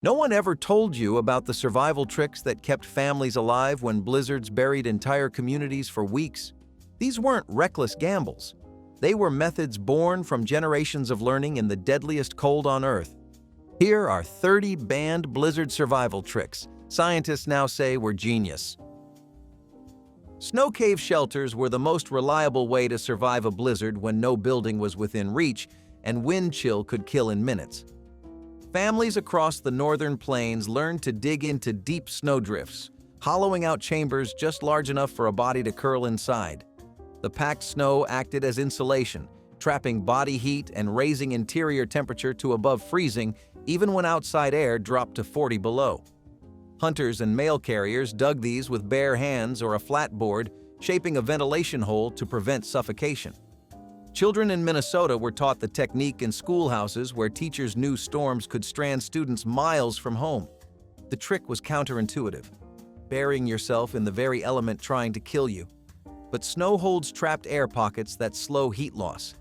No one ever told you about the survival tricks that kept families alive when blizzards buried entire communities for weeks. These weren't reckless gambles. They were methods born from generations of learning in the deadliest cold on Earth. Here are 30 banned blizzard survival tricks scientists now say were genius. Snow cave shelters were the most reliable way to survive a blizzard when no building was within reach and wind chill could kill in minutes. Families across the northern plains learned to dig into deep snowdrifts, hollowing out chambers just large enough for a body to curl inside. The packed snow acted as insulation, trapping body heat and raising interior temperature to above freezing even when outside air dropped to 40 below. Hunters and mail carriers dug these with bare hands or a flat board, shaping a ventilation hole to prevent suffocation. Children in Minnesota were taught the technique in schoolhouses where teachers knew storms could strand students miles from home. The trick was counterintuitive, burying yourself in the very element trying to kill you. But snow holds trapped air pockets that slow heat loss.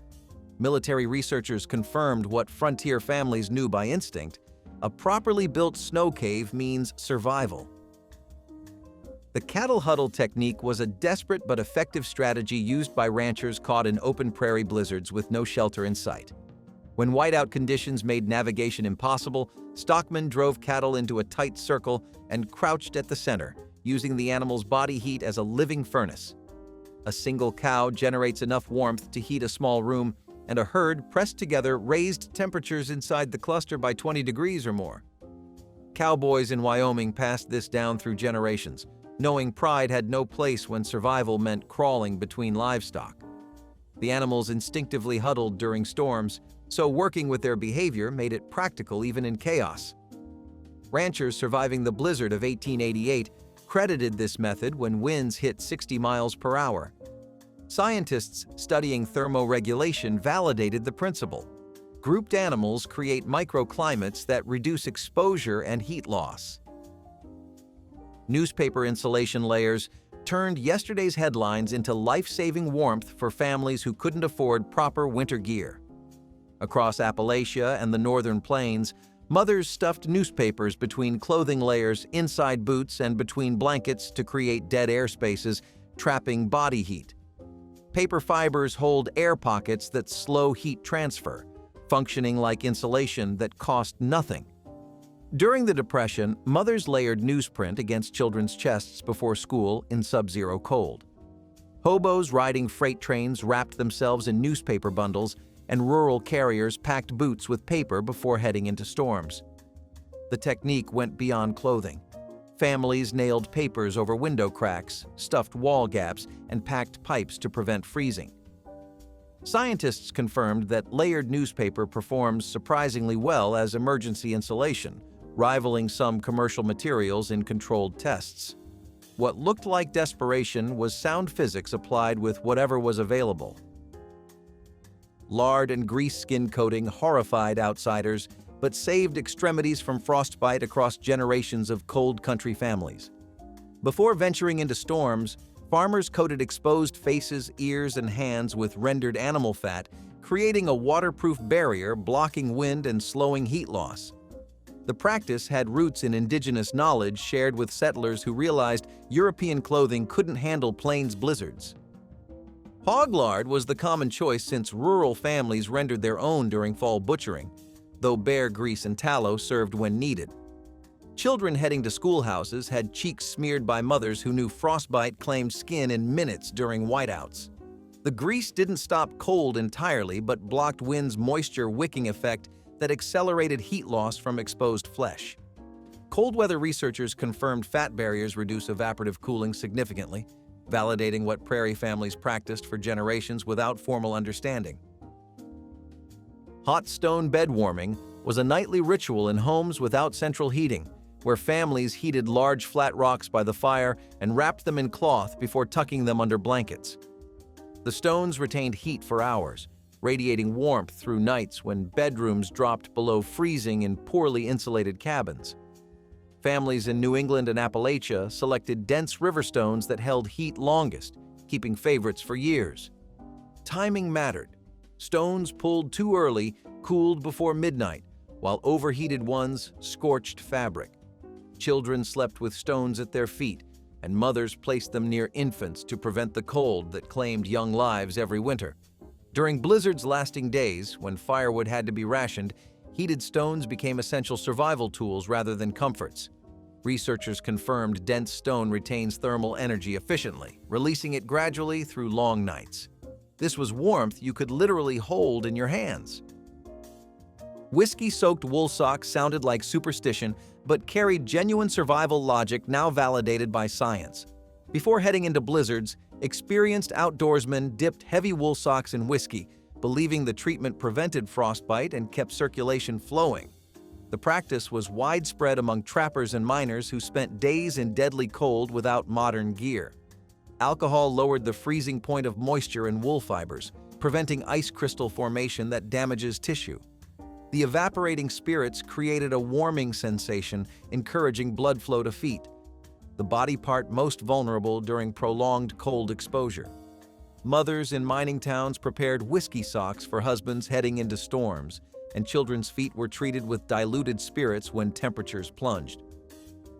Military researchers confirmed what frontier families knew by instinct: a properly built snow cave means survival. The cattle huddle technique was a desperate but effective strategy used by ranchers caught in open prairie blizzards with no shelter in sight. When whiteout conditions made navigation impossible, stockmen drove cattle into a tight circle and crouched at the center, using the animal's body heat as a living furnace. A single cow generates enough warmth to heat a small room, and a herd pressed together raised temperatures inside the cluster by 20 degrees or more. Cowboys in Wyoming passed this down through generations, knowing pride had no place when survival meant crawling between livestock. The animals instinctively huddled during storms, so working with their behavior made it practical even in chaos. Ranchers surviving the blizzard of 1888 credited this method when winds hit 60 miles per hour. Scientists studying thermoregulation validated the principle. Grouped animals create microclimates that reduce exposure and heat loss. Newspaper insulation layers turned yesterday's headlines into life-saving warmth for families who couldn't afford proper winter gear. Across Appalachia and the northern plains, mothers stuffed newspapers between clothing layers, inside boots, and between blankets to create dead air spaces, trapping body heat. Paper fibers hold air pockets that slow heat transfer, functioning like insulation that cost nothing. During the Depression, mothers layered newsprint against children's chests before school in sub-zero cold. Hobos riding freight trains wrapped themselves in newspaper bundles, and rural carriers packed boots with paper before heading into storms. The technique went beyond clothing. Families nailed papers over window cracks, stuffed wall gaps, and packed pipes to prevent freezing. Scientists confirmed that layered newspaper performs surprisingly well as emergency insulation, rivaling some commercial materials in controlled tests. What looked like desperation was sound physics applied with whatever was available. Lard and grease skin coating horrified outsiders, but saved extremities from frostbite across generations of cold country families. Before venturing into storms, farmers coated exposed faces, ears, and hands with rendered animal fat, creating a waterproof barrier blocking wind and slowing heat loss. The practice had roots in indigenous knowledge shared with settlers who realized European clothing couldn't handle plains blizzards. Hog lard was the common choice since rural families rendered their own during fall butchering, though bear grease and tallow served when needed. Children heading to schoolhouses had cheeks smeared by mothers who knew frostbite claimed skin in minutes during whiteouts. The grease didn't stop cold entirely, but blocked wind's moisture wicking effect that accelerated heat loss from exposed flesh. Cold weather researchers confirmed fat barriers reduce evaporative cooling significantly, validating what prairie families practiced for generations without formal understanding. Hot stone bed warming was a nightly ritual in homes without central heating, where families heated large flat rocks by the fire and wrapped them in cloth before tucking them under blankets. The stones retained heat for hours, radiating warmth through nights when bedrooms dropped below freezing in poorly insulated cabins. Families in New England and Appalachia selected dense river stones that held heat longest, keeping favorites for years. Timing mattered. Stones pulled too early cooled before midnight, while overheated ones scorched fabric. Children slept with stones at their feet, and mothers placed them near infants to prevent the cold that claimed young lives every winter. During blizzards lasting days, when firewood had to be rationed, heated stones became essential survival tools rather than comforts. Researchers confirmed dense stone retains thermal energy efficiently, releasing it gradually through long nights. This was warmth you could literally hold in your hands. Whiskey-soaked wool socks sounded like superstition, but carried genuine survival logic now validated by science. Before heading into blizzards, experienced outdoorsmen dipped heavy wool socks in whiskey, believing the treatment prevented frostbite and kept circulation flowing. The practice was widespread among trappers and miners who spent days in deadly cold without modern gear. Alcohol lowered the freezing point of moisture in wool fibers, preventing ice crystal formation that damages tissue. The evaporating spirits created a warming sensation, encouraging blood flow to feet, the body part most vulnerable during prolonged cold exposure. Mothers in mining towns prepared whiskey socks for husbands heading into storms, and children's feet were treated with diluted spirits when temperatures plunged.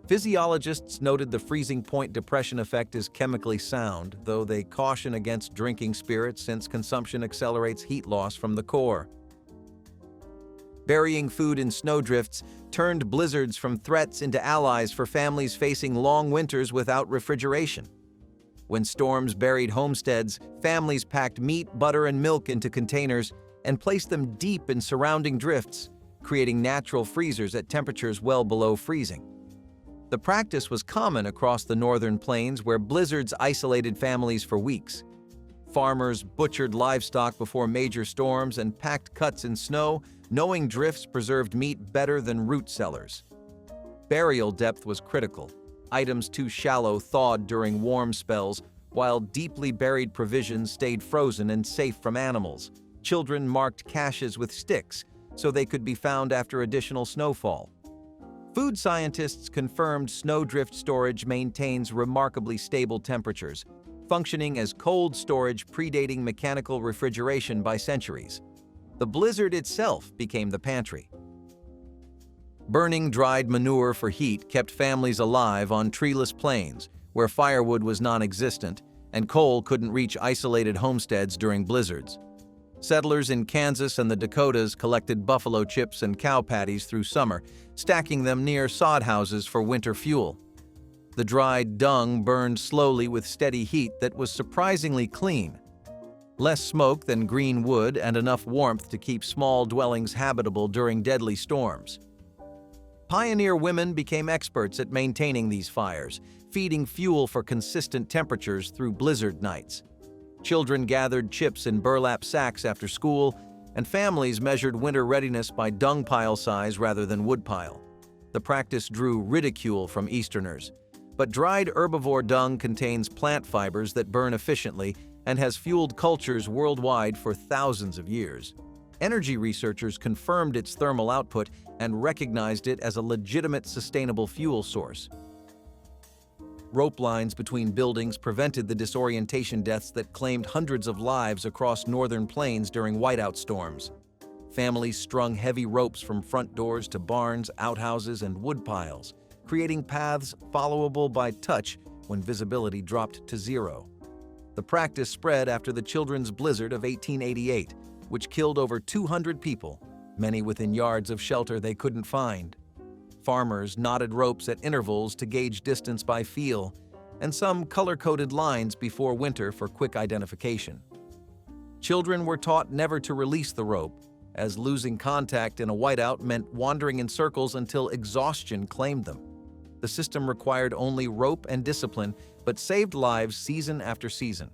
Physiologists noted the freezing point depression effect is chemically sound, though they caution against drinking spirits since consumption accelerates heat loss from the core. Burying food in snowdrifts turned blizzards from threats into allies for families facing long winters without refrigeration. When storms buried homesteads, families packed meat, butter, and milk into containers and placed them deep in surrounding drifts, creating natural freezers at temperatures well below freezing. The practice was common across the northern plains where blizzards isolated families for weeks. Farmers butchered livestock before major storms and packed cuts in snow, knowing drifts preserved meat better than root cellars. Burial depth was critical. Items too shallow thawed during warm spells, while deeply buried provisions stayed frozen and safe from animals. Children marked caches with sticks so they could be found after additional snowfall. Food scientists confirmed snowdrift storage maintains remarkably stable temperatures, functioning as cold storage predating mechanical refrigeration by centuries. The blizzard itself became the pantry. Burning dried manure for heat kept families alive on treeless plains, where firewood was non-existent and coal couldn't reach isolated homesteads during blizzards. Settlers in Kansas and the Dakotas collected buffalo chips and cow patties through summer, stacking them near sod houses for winter fuel. The dried dung burned slowly with steady heat that was surprisingly clean. Less smoke than green wood and enough warmth to keep small dwellings habitable during deadly storms. Pioneer women became experts at maintaining these fires, feeding fuel for consistent temperatures through blizzard nights. Children gathered chips in burlap sacks after school, and families measured winter readiness by dung pile size rather than wood pile. The practice drew ridicule from Easterners, but dried herbivore dung contains plant fibers that burn efficiently and has fueled cultures worldwide for thousands of years. Energy researchers confirmed its thermal output and recognized it as a legitimate sustainable fuel source. Rope lines between buildings prevented the disorientation deaths that claimed hundreds of lives across northern plains during whiteout storms. Families strung heavy ropes from front doors to barns, outhouses, and wood piles, creating paths followable by touch when visibility dropped to zero. The practice spread after the Children's Blizzard of 1888, which killed over 200 people, many within yards of shelter they couldn't find. Farmers knotted ropes at intervals to gauge distance by feel, and some color-coded lines before winter for quick identification. Children were taught never to release the rope, as losing contact in a whiteout meant wandering in circles until exhaustion claimed them. The system required only rope and discipline, but saved lives season after season.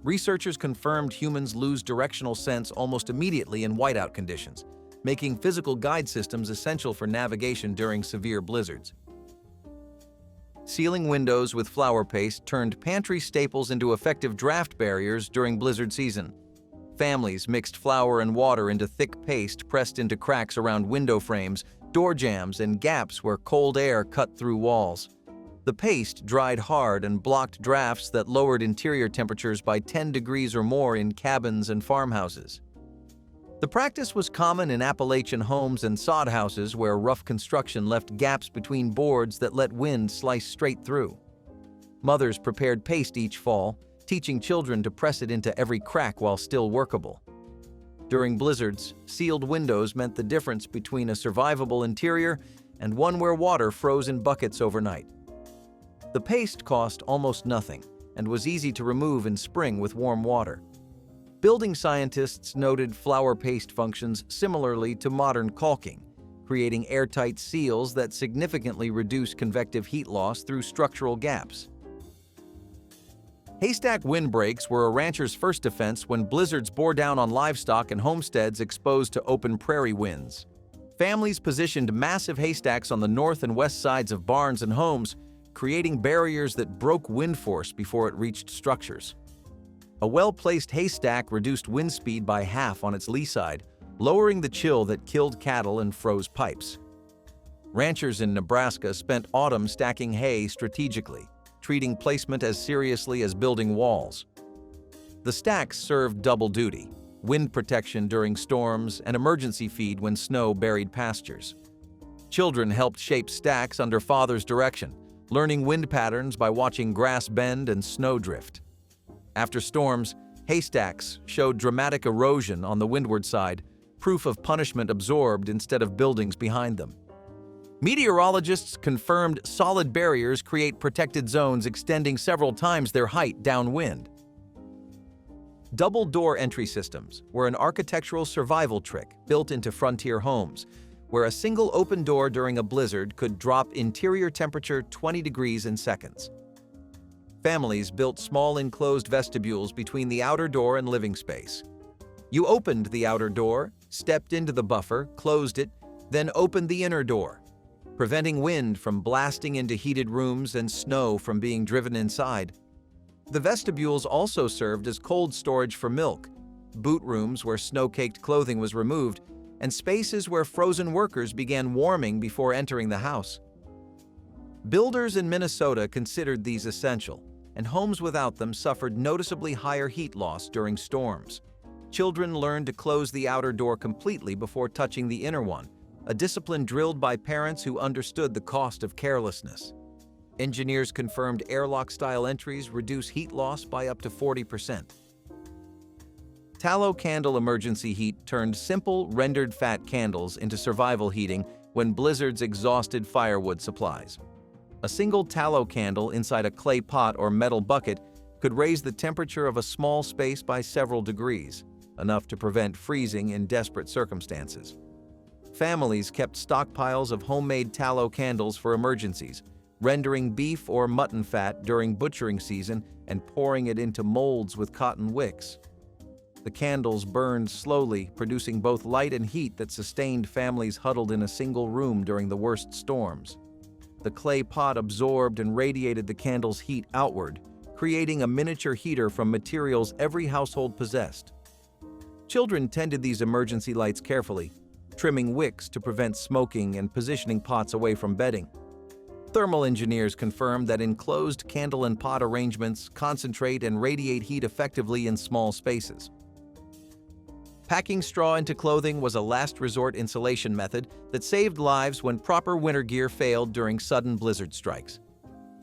Researchers confirmed humans lose directional sense almost immediately in whiteout conditions, making physical guide systems essential for navigation during severe blizzards. Sealing windows with flour paste turned pantry staples into effective draft barriers during blizzard season. Families mixed flour and water into thick paste pressed into cracks around window frames, door jambs, and gaps where cold air cut through walls. The paste dried hard and blocked drafts that lowered interior temperatures by 10 degrees or more in cabins and farmhouses. The practice was common in Appalachian homes and sod houses where rough construction left gaps between boards that let wind slice straight through. Mothers prepared paste each fall, teaching children to press it into every crack while still workable. During blizzards, sealed windows meant the difference between a survivable interior and one where water froze in buckets overnight. The paste cost almost nothing and was easy to remove in spring with warm water. Building scientists noted flour paste functions similarly to modern caulking, creating airtight seals that significantly reduce convective heat loss through structural gaps. Haystack windbreaks were a rancher's first defense when blizzards bore down on livestock and homesteads exposed to open prairie winds. Families positioned massive haystacks on the north and west sides of barns and homes, creating barriers that broke wind force before it reached structures. A well-placed haystack reduced wind speed by half on its lee side, lowering the chill that killed cattle and froze pipes. Ranchers in Nebraska spent autumn stacking hay strategically, treating placement as seriously as building walls. The stacks served double duty: wind protection during storms and emergency feed when snow buried pastures. Children helped shape stacks under father's direction, learning wind patterns by watching grass bend and snow drift. After storms, haystacks showed dramatic erosion on the windward side, proof of punishment absorbed instead of buildings behind them. Meteorologists confirmed solid barriers create protected zones extending several times their height downwind. Double-door entry systems were an architectural survival trick built into frontier homes, where a single open door during a blizzard could drop interior temperature 20 degrees in seconds. Families built small enclosed vestibules between the outer door and living space. You opened the outer door, stepped into the buffer, closed it, then opened the inner door, preventing wind from blasting into heated rooms and snow from being driven inside. The vestibules also served as cold storage for milk, boot rooms where snow-caked clothing was removed, and spaces where frozen workers began warming before entering the house. Builders in Minnesota considered these essential, and homes without them suffered noticeably higher heat loss during storms. Children learned to close the outer door completely before touching the inner one, a discipline drilled by parents who understood the cost of carelessness. Engineers confirmed airlock-style entries reduce heat loss by up to 40%. Tallow candle emergency heat turned simple, rendered fat candles into survival heating when blizzards exhausted firewood supplies. A single tallow candle inside a clay pot or metal bucket could raise the temperature of a small space by several degrees, enough to prevent freezing in desperate circumstances. Families kept stockpiles of homemade tallow candles for emergencies, rendering beef or mutton fat during butchering season and pouring it into molds with cotton wicks. The candles burned slowly, producing both light and heat that sustained families huddled in a single room during the worst storms. The clay pot absorbed and radiated the candle's heat outward, creating a miniature heater from materials every household possessed. Children tended these emergency lights carefully, trimming wicks to prevent smoking and positioning pots away from bedding. Thermal engineers confirmed that enclosed candle and pot arrangements concentrate and radiate heat effectively in small spaces. Packing straw into clothing was a last resort insulation method that saved lives when proper winter gear failed during sudden blizzard strikes.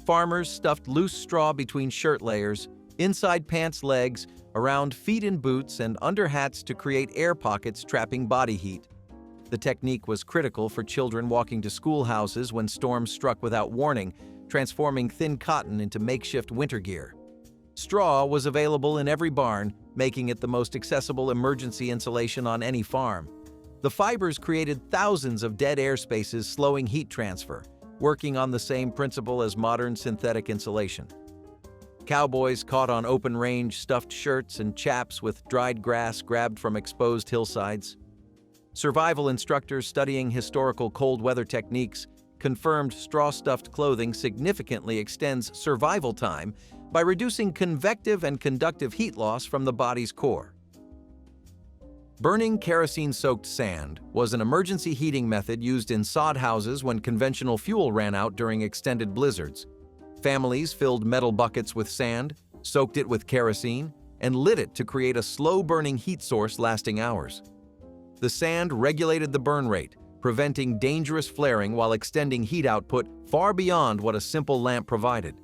Farmers stuffed loose straw between shirt layers, inside pants legs, around feet in boots, and under hats to create air pockets trapping body heat. The technique was critical for children walking to schoolhouses when storms struck without warning, transforming thin cotton into makeshift winter gear. Straw was available in every barn, making it the most accessible emergency insulation on any farm. The fibers created thousands of dead air spaces, slowing heat transfer, working on the same principle as modern synthetic insulation. Cowboys caught on open range stuffed shirts and chaps with dried grass grabbed from exposed hillsides. Survival instructors studying historical cold weather techniques confirmed straw-stuffed clothing significantly extends survival time by reducing convective and conductive heat loss from the body's core. Burning kerosene-soaked sand was an emergency heating method used in sod houses when conventional fuel ran out during extended blizzards. Families filled metal buckets with sand, soaked it with kerosene, and lit it to create a slow-burning heat source lasting hours. The sand regulated the burn rate, preventing dangerous flaring while extending heat output far beyond what a simple lamp provided.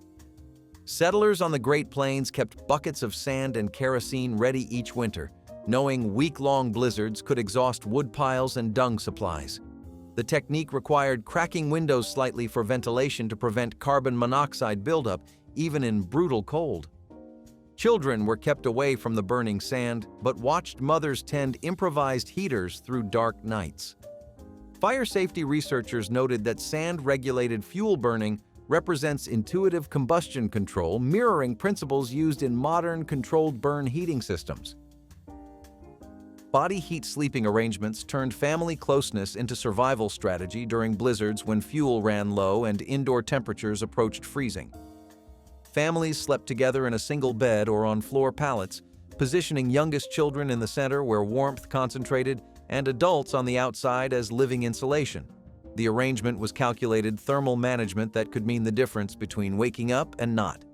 Settlers on the Great Plains kept buckets of sand and kerosene ready each winter, knowing week-long blizzards could exhaust wood piles and dung supplies. The technique required cracking windows slightly for ventilation to prevent carbon monoxide buildup, even in brutal cold. Children were kept away from the burning sand, but watched mothers tend improvised heaters through dark nights. Fire safety researchers noted that sand-regulated fuel burning represents intuitive combustion control, mirroring principles used in modern controlled burn heating systems. Body heat sleeping arrangements turned family closeness into survival strategy during blizzards when fuel ran low and indoor temperatures approached freezing. Families slept together in a single bed or on floor pallets, positioning youngest children in the center where warmth concentrated and adults on the outside as living insulation. The arrangement was calculated thermal management that could mean the difference between waking up and not.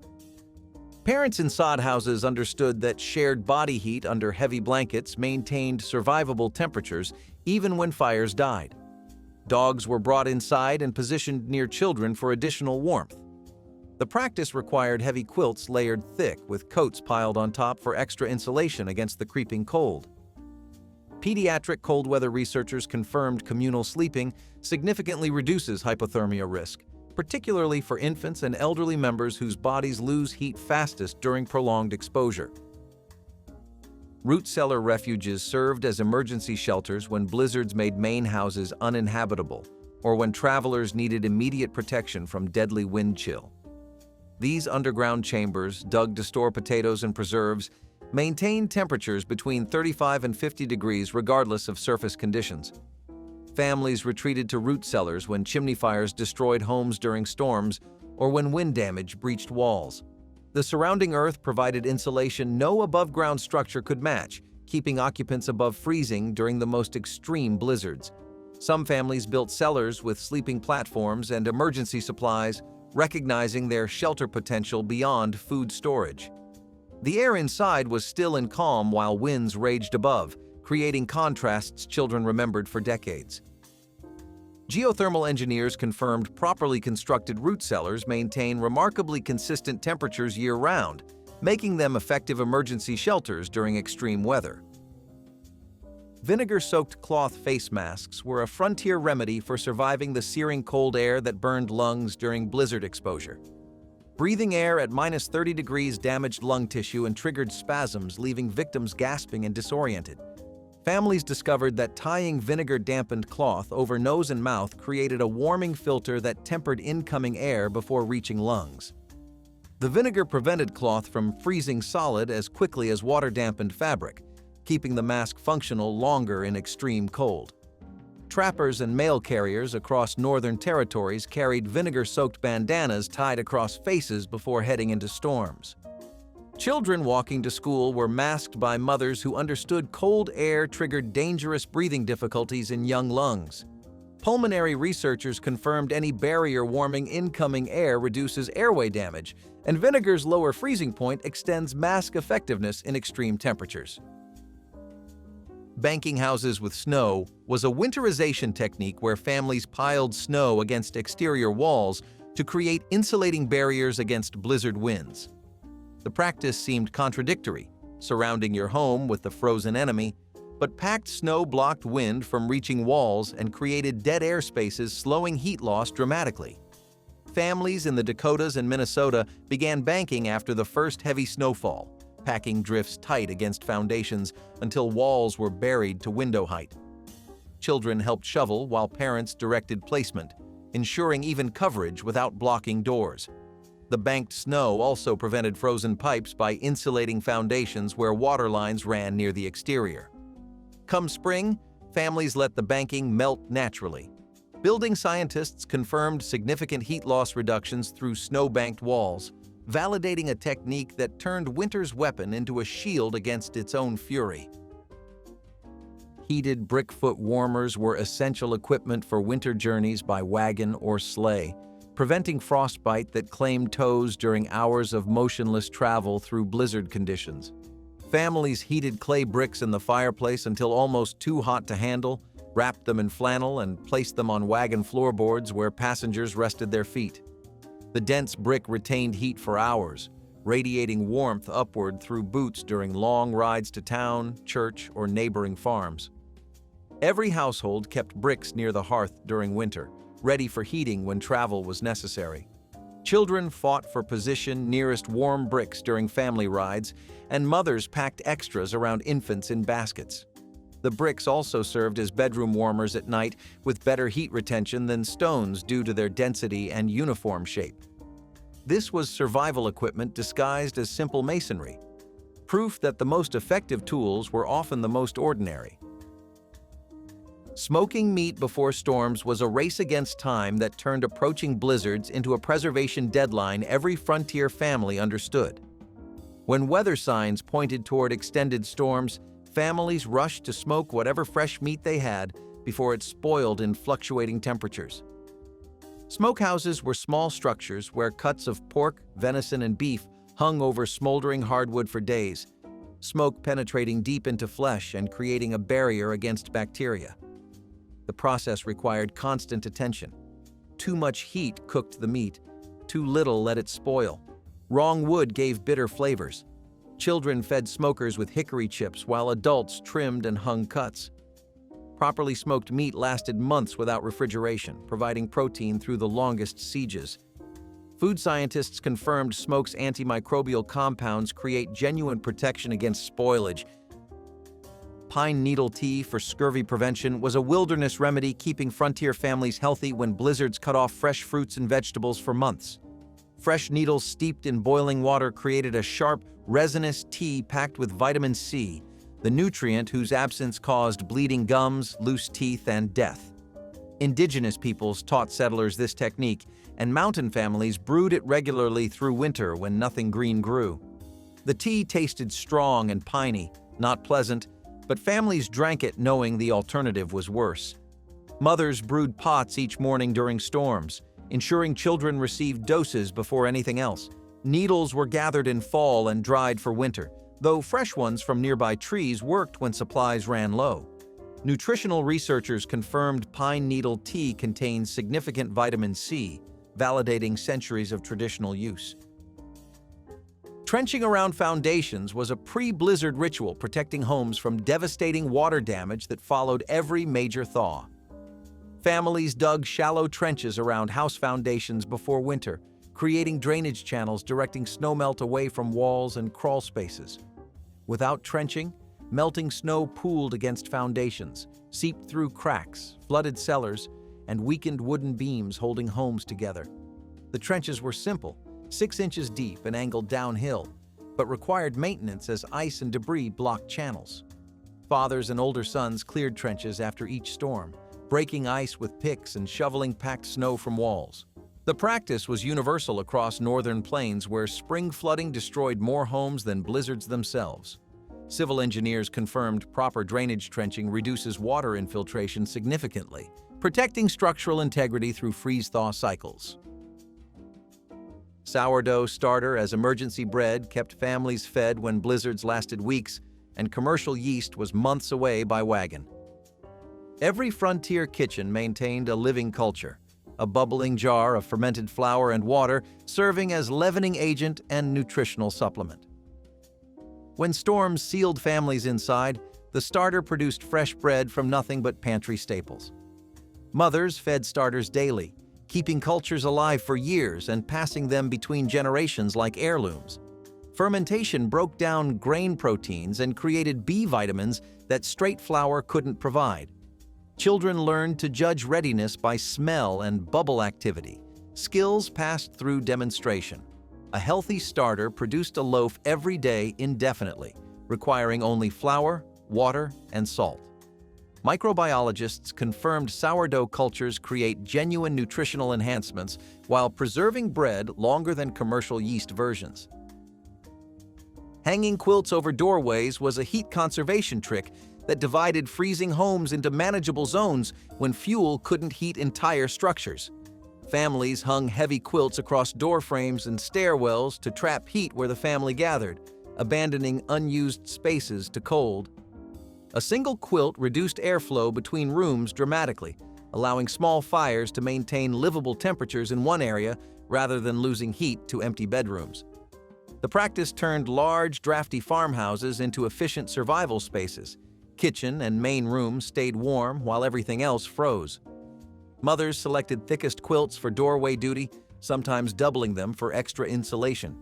Parents in sod houses understood that shared body heat under heavy blankets maintained survivable temperatures even when fires died. Dogs were brought inside and positioned near children for additional warmth. The practice required heavy quilts layered thick with coats piled on top for extra insulation against the creeping cold. Pediatric cold weather researchers confirmed communal sleeping significantly reduces hypothermia risk, particularly for infants and elderly members whose bodies lose heat fastest during prolonged exposure. Root cellar refuges served as emergency shelters when blizzards made main houses uninhabitable or when travelers needed immediate protection from deadly wind chill. These underground chambers, dug to store potatoes and preserves, maintained temperatures between 35 and 50 degrees regardless of surface conditions. Families retreated to root cellars when chimney fires destroyed homes during storms or when wind damage breached walls. The surrounding earth provided insulation no above-ground structure could match, keeping occupants above freezing during the most extreme blizzards. Some families built cellars with sleeping platforms and emergency supplies, recognizing their shelter potential beyond food storage. The air inside was still and calm while winds raged above, creating contrasts children remembered for decades. Geothermal engineers confirmed properly constructed root cellars maintain remarkably consistent temperatures year-round, making them effective emergency shelters during extreme weather. Vinegar-soaked cloth face masks were a frontier remedy for surviving the searing cold air that burned lungs during blizzard exposure. Breathing air at -30 degrees damaged lung tissue and triggered spasms, leaving victims gasping and disoriented. Families discovered that tying vinegar-dampened cloth over nose and mouth created a warming filter that tempered incoming air before reaching lungs. The vinegar prevented cloth from freezing solid as quickly as water-dampened fabric, keeping the mask functional longer in extreme cold. Trappers and mail carriers across northern territories carried vinegar-soaked bandanas tied across faces before heading into storms. Children walking to school were masked by mothers who understood cold air triggered dangerous breathing difficulties in young lungs. Pulmonary researchers confirmed any barrier-warming incoming air reduces airway damage, and vinegar's lower freezing point extends mask effectiveness in extreme temperatures. Banking houses with snow was a winterization technique where families piled snow against exterior walls to create insulating barriers against blizzard winds. The practice seemed contradictory, surrounding your home with the frozen enemy, but packed snow blocked wind from reaching walls and created dead air spaces, slowing heat loss dramatically. Families in the Dakotas and Minnesota began banking after the first heavy snowfall, packing drifts tight against foundations until walls were buried to window height. Children helped shovel while parents directed placement, ensuring even coverage without blocking doors. The banked snow also prevented frozen pipes by insulating foundations where water lines ran near the exterior. Come spring, families let the banking melt naturally. Building scientists confirmed significant heat loss reductions through snow-banked walls, validating a technique that turned winter's weapon into a shield against its own fury. Heated brick-foot warmers were essential equipment for winter journeys by wagon or sleigh, preventing frostbite that claimed toes during hours of motionless travel through blizzard conditions. Families heated clay bricks in the fireplace until almost too hot to handle, wrapped them in flannel, and placed them on wagon floorboards where passengers rested their feet. The dense brick retained heat for hours, radiating warmth upward through boots during long rides to town, church, or neighboring farms. Every household kept bricks near the hearth during winter, ready for heating when travel was necessary. Children fought for position nearest warm bricks during family rides, and mothers packed extras around infants in baskets. The bricks also served as bedroom warmers at night, with better heat retention than stones due to their density and uniform shape. This was survival equipment disguised as simple masonry, proof that the most effective tools were often the most ordinary. Smoking meat before storms was a race against time that turned approaching blizzards into a preservation deadline every frontier family understood. When weather signs pointed toward extended storms, families rushed to smoke whatever fresh meat they had before it spoiled in fluctuating temperatures. Smokehouses were small structures where cuts of pork, venison, and beef hung over smoldering hardwood for days, smoke penetrating deep into flesh and creating a barrier against bacteria. The process required constant attention. Too much heat cooked the meat, too little let it spoil. Wrong wood gave bitter flavors. Children fed smokers with hickory chips while adults trimmed and hung cuts. Properly smoked meat lasted months without refrigeration, providing protein through the longest sieges. Food scientists confirmed smoke's antimicrobial compounds create genuine protection against spoilage. Pine needle tea for scurvy prevention was a wilderness remedy keeping frontier families healthy when blizzards cut off fresh fruits and vegetables for months. Fresh needles steeped in boiling water created a sharp, resinous tea packed with vitamin C, the nutrient whose absence caused bleeding gums, loose teeth, and death. Indigenous peoples taught settlers this technique, and mountain families brewed it regularly through winter when nothing green grew. The tea tasted strong and piney, not pleasant, but families drank it knowing the alternative was worse. Mothers brewed pots each morning during storms, ensuring children received doses before anything else. Needles were gathered in fall and dried for winter, though fresh ones from nearby trees worked when supplies ran low. Nutritional researchers confirmed pine needle tea contains significant vitamin C, validating centuries of traditional use. Trenching around foundations was a pre-blizzard ritual protecting homes from devastating water damage that followed every major thaw. Families dug shallow trenches around house foundations before winter, creating drainage channels directing snowmelt away from walls and crawl spaces. Without trenching, melting snow pooled against foundations, seeped through cracks, flooded cellars, and weakened wooden beams holding homes together. The trenches were simple, 6 inches deep and angled downhill, but required maintenance as ice and debris blocked channels. Fathers and older sons cleared trenches after each storm, breaking ice with picks and shoveling packed snow from walls. The practice was universal across northern plains where spring flooding destroyed more homes than blizzards themselves. Civil engineers confirmed proper drainage trenching reduces water infiltration significantly, protecting structural integrity through freeze-thaw cycles. Sourdough starter as emergency bread kept families fed when blizzards lasted weeks, and commercial yeast was months away by wagon. Every frontier kitchen maintained a living culture, a bubbling jar of fermented flour and water serving as leavening agent and nutritional supplement. When storms sealed families inside, the starter produced fresh bread from nothing but pantry staples. Mothers fed starters daily, keeping cultures alive for years and passing them between generations like heirlooms. Fermentation broke down grain proteins and created B vitamins that straight flour couldn't provide. Children learned to judge readiness by smell and bubble activity, skills passed through demonstration. A healthy starter produced a loaf every day indefinitely, requiring only flour, water, and salt. Microbiologists confirmed sourdough cultures create genuine nutritional enhancements while preserving bread longer than commercial yeast versions. Hanging quilts over doorways was a heat conservation trick that divided freezing homes into manageable zones when fuel couldn't heat entire structures. Families hung heavy quilts across door frames and stairwells to trap heat where the family gathered, abandoning unused spaces to cold. A single quilt reduced airflow between rooms dramatically, allowing small fires to maintain livable temperatures in one area rather than losing heat to empty bedrooms. The practice turned large, drafty farmhouses into efficient survival spaces. Kitchen and main rooms stayed warm while everything else froze. Mothers selected thickest quilts for doorway duty, sometimes doubling them for extra insulation.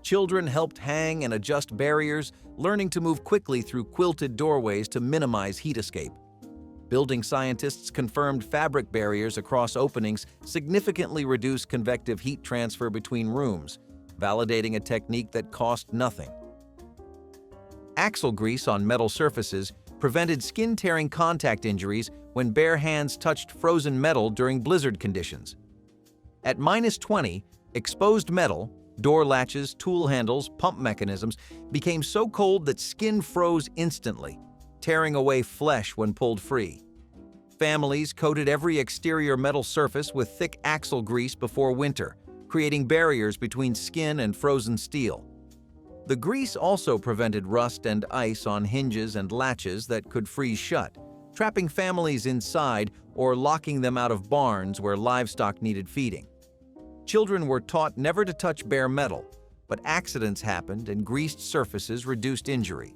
Children helped hang and adjust barriers, learning to move quickly through quilted doorways to minimize heat escape. Building scientists confirmed fabric barriers across openings significantly reduce convective heat transfer between rooms, validating a technique that cost nothing. Axle grease on metal surfaces prevented skin-tearing contact injuries when bare hands touched frozen metal during blizzard conditions. At -20, exposed metal, door latches, tool handles, pump mechanisms, became so cold that skin froze instantly, tearing away flesh when pulled free. Families coated every exterior metal surface with thick axle grease before winter, creating barriers between skin and frozen steel. The grease also prevented rust and ice on hinges and latches that could freeze shut, trapping families inside or locking them out of barns where livestock needed feeding. Children were taught never to touch bare metal, but accidents happened and greased surfaces reduced injury.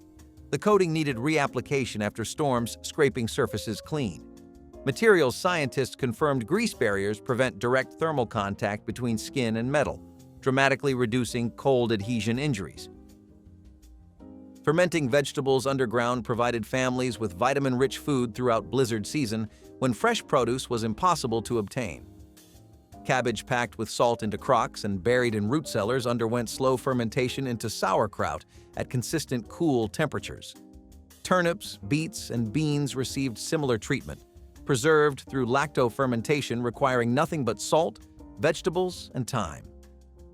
The coating needed reapplication after storms, scraping surfaces clean. Materials scientists confirmed grease barriers prevent direct thermal contact between skin and metal, dramatically reducing cold adhesion injuries. Fermenting vegetables underground provided families with vitamin-rich food throughout blizzard season when fresh produce was impossible to obtain. Cabbage packed with salt into crocks and buried in root cellars underwent slow fermentation into sauerkraut at consistent cool temperatures. Turnips, beets, and beans received similar treatment, preserved through lacto-fermentation requiring nothing but salt, vegetables, and time.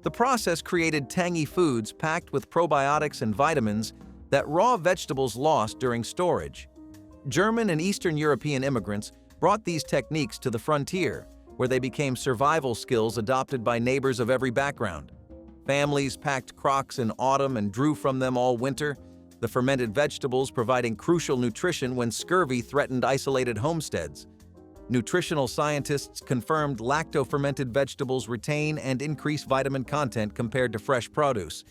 The process created tangy foods packed with probiotics and vitamins that raw vegetables lost during storage. German and Eastern European immigrants brought these techniques to the frontier, where they became survival skills adopted by neighbors of every background. Families packed crocks in autumn and drew from them all winter, the fermented vegetables providing crucial nutrition when scurvy threatened isolated homesteads. Nutritional scientists confirmed lacto-fermented vegetables retain and increase vitamin content compared to fresh produce.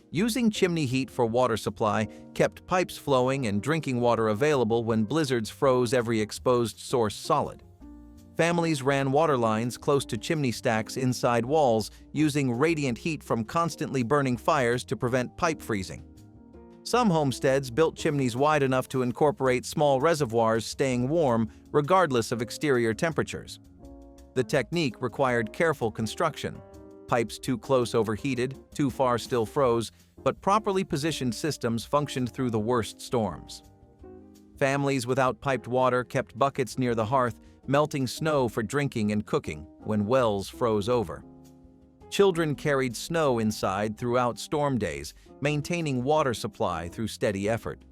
Using chimney heat for water supply kept pipes flowing and drinking water available when blizzards froze every exposed source solid. Families ran water lines close to chimney stacks inside walls, using radiant heat from constantly burning fires to prevent pipe freezing. Some homesteads built chimneys wide enough to incorporate small reservoirs staying warm regardless of exterior temperatures. The technique required careful construction. Pipes too close overheated, too far still froze, but properly positioned systems functioned through the worst storms. Families without piped water kept buckets near the hearth, melting snow for drinking and cooking when wells froze over. Children carried snow inside throughout storm days, maintaining water supply through steady effort.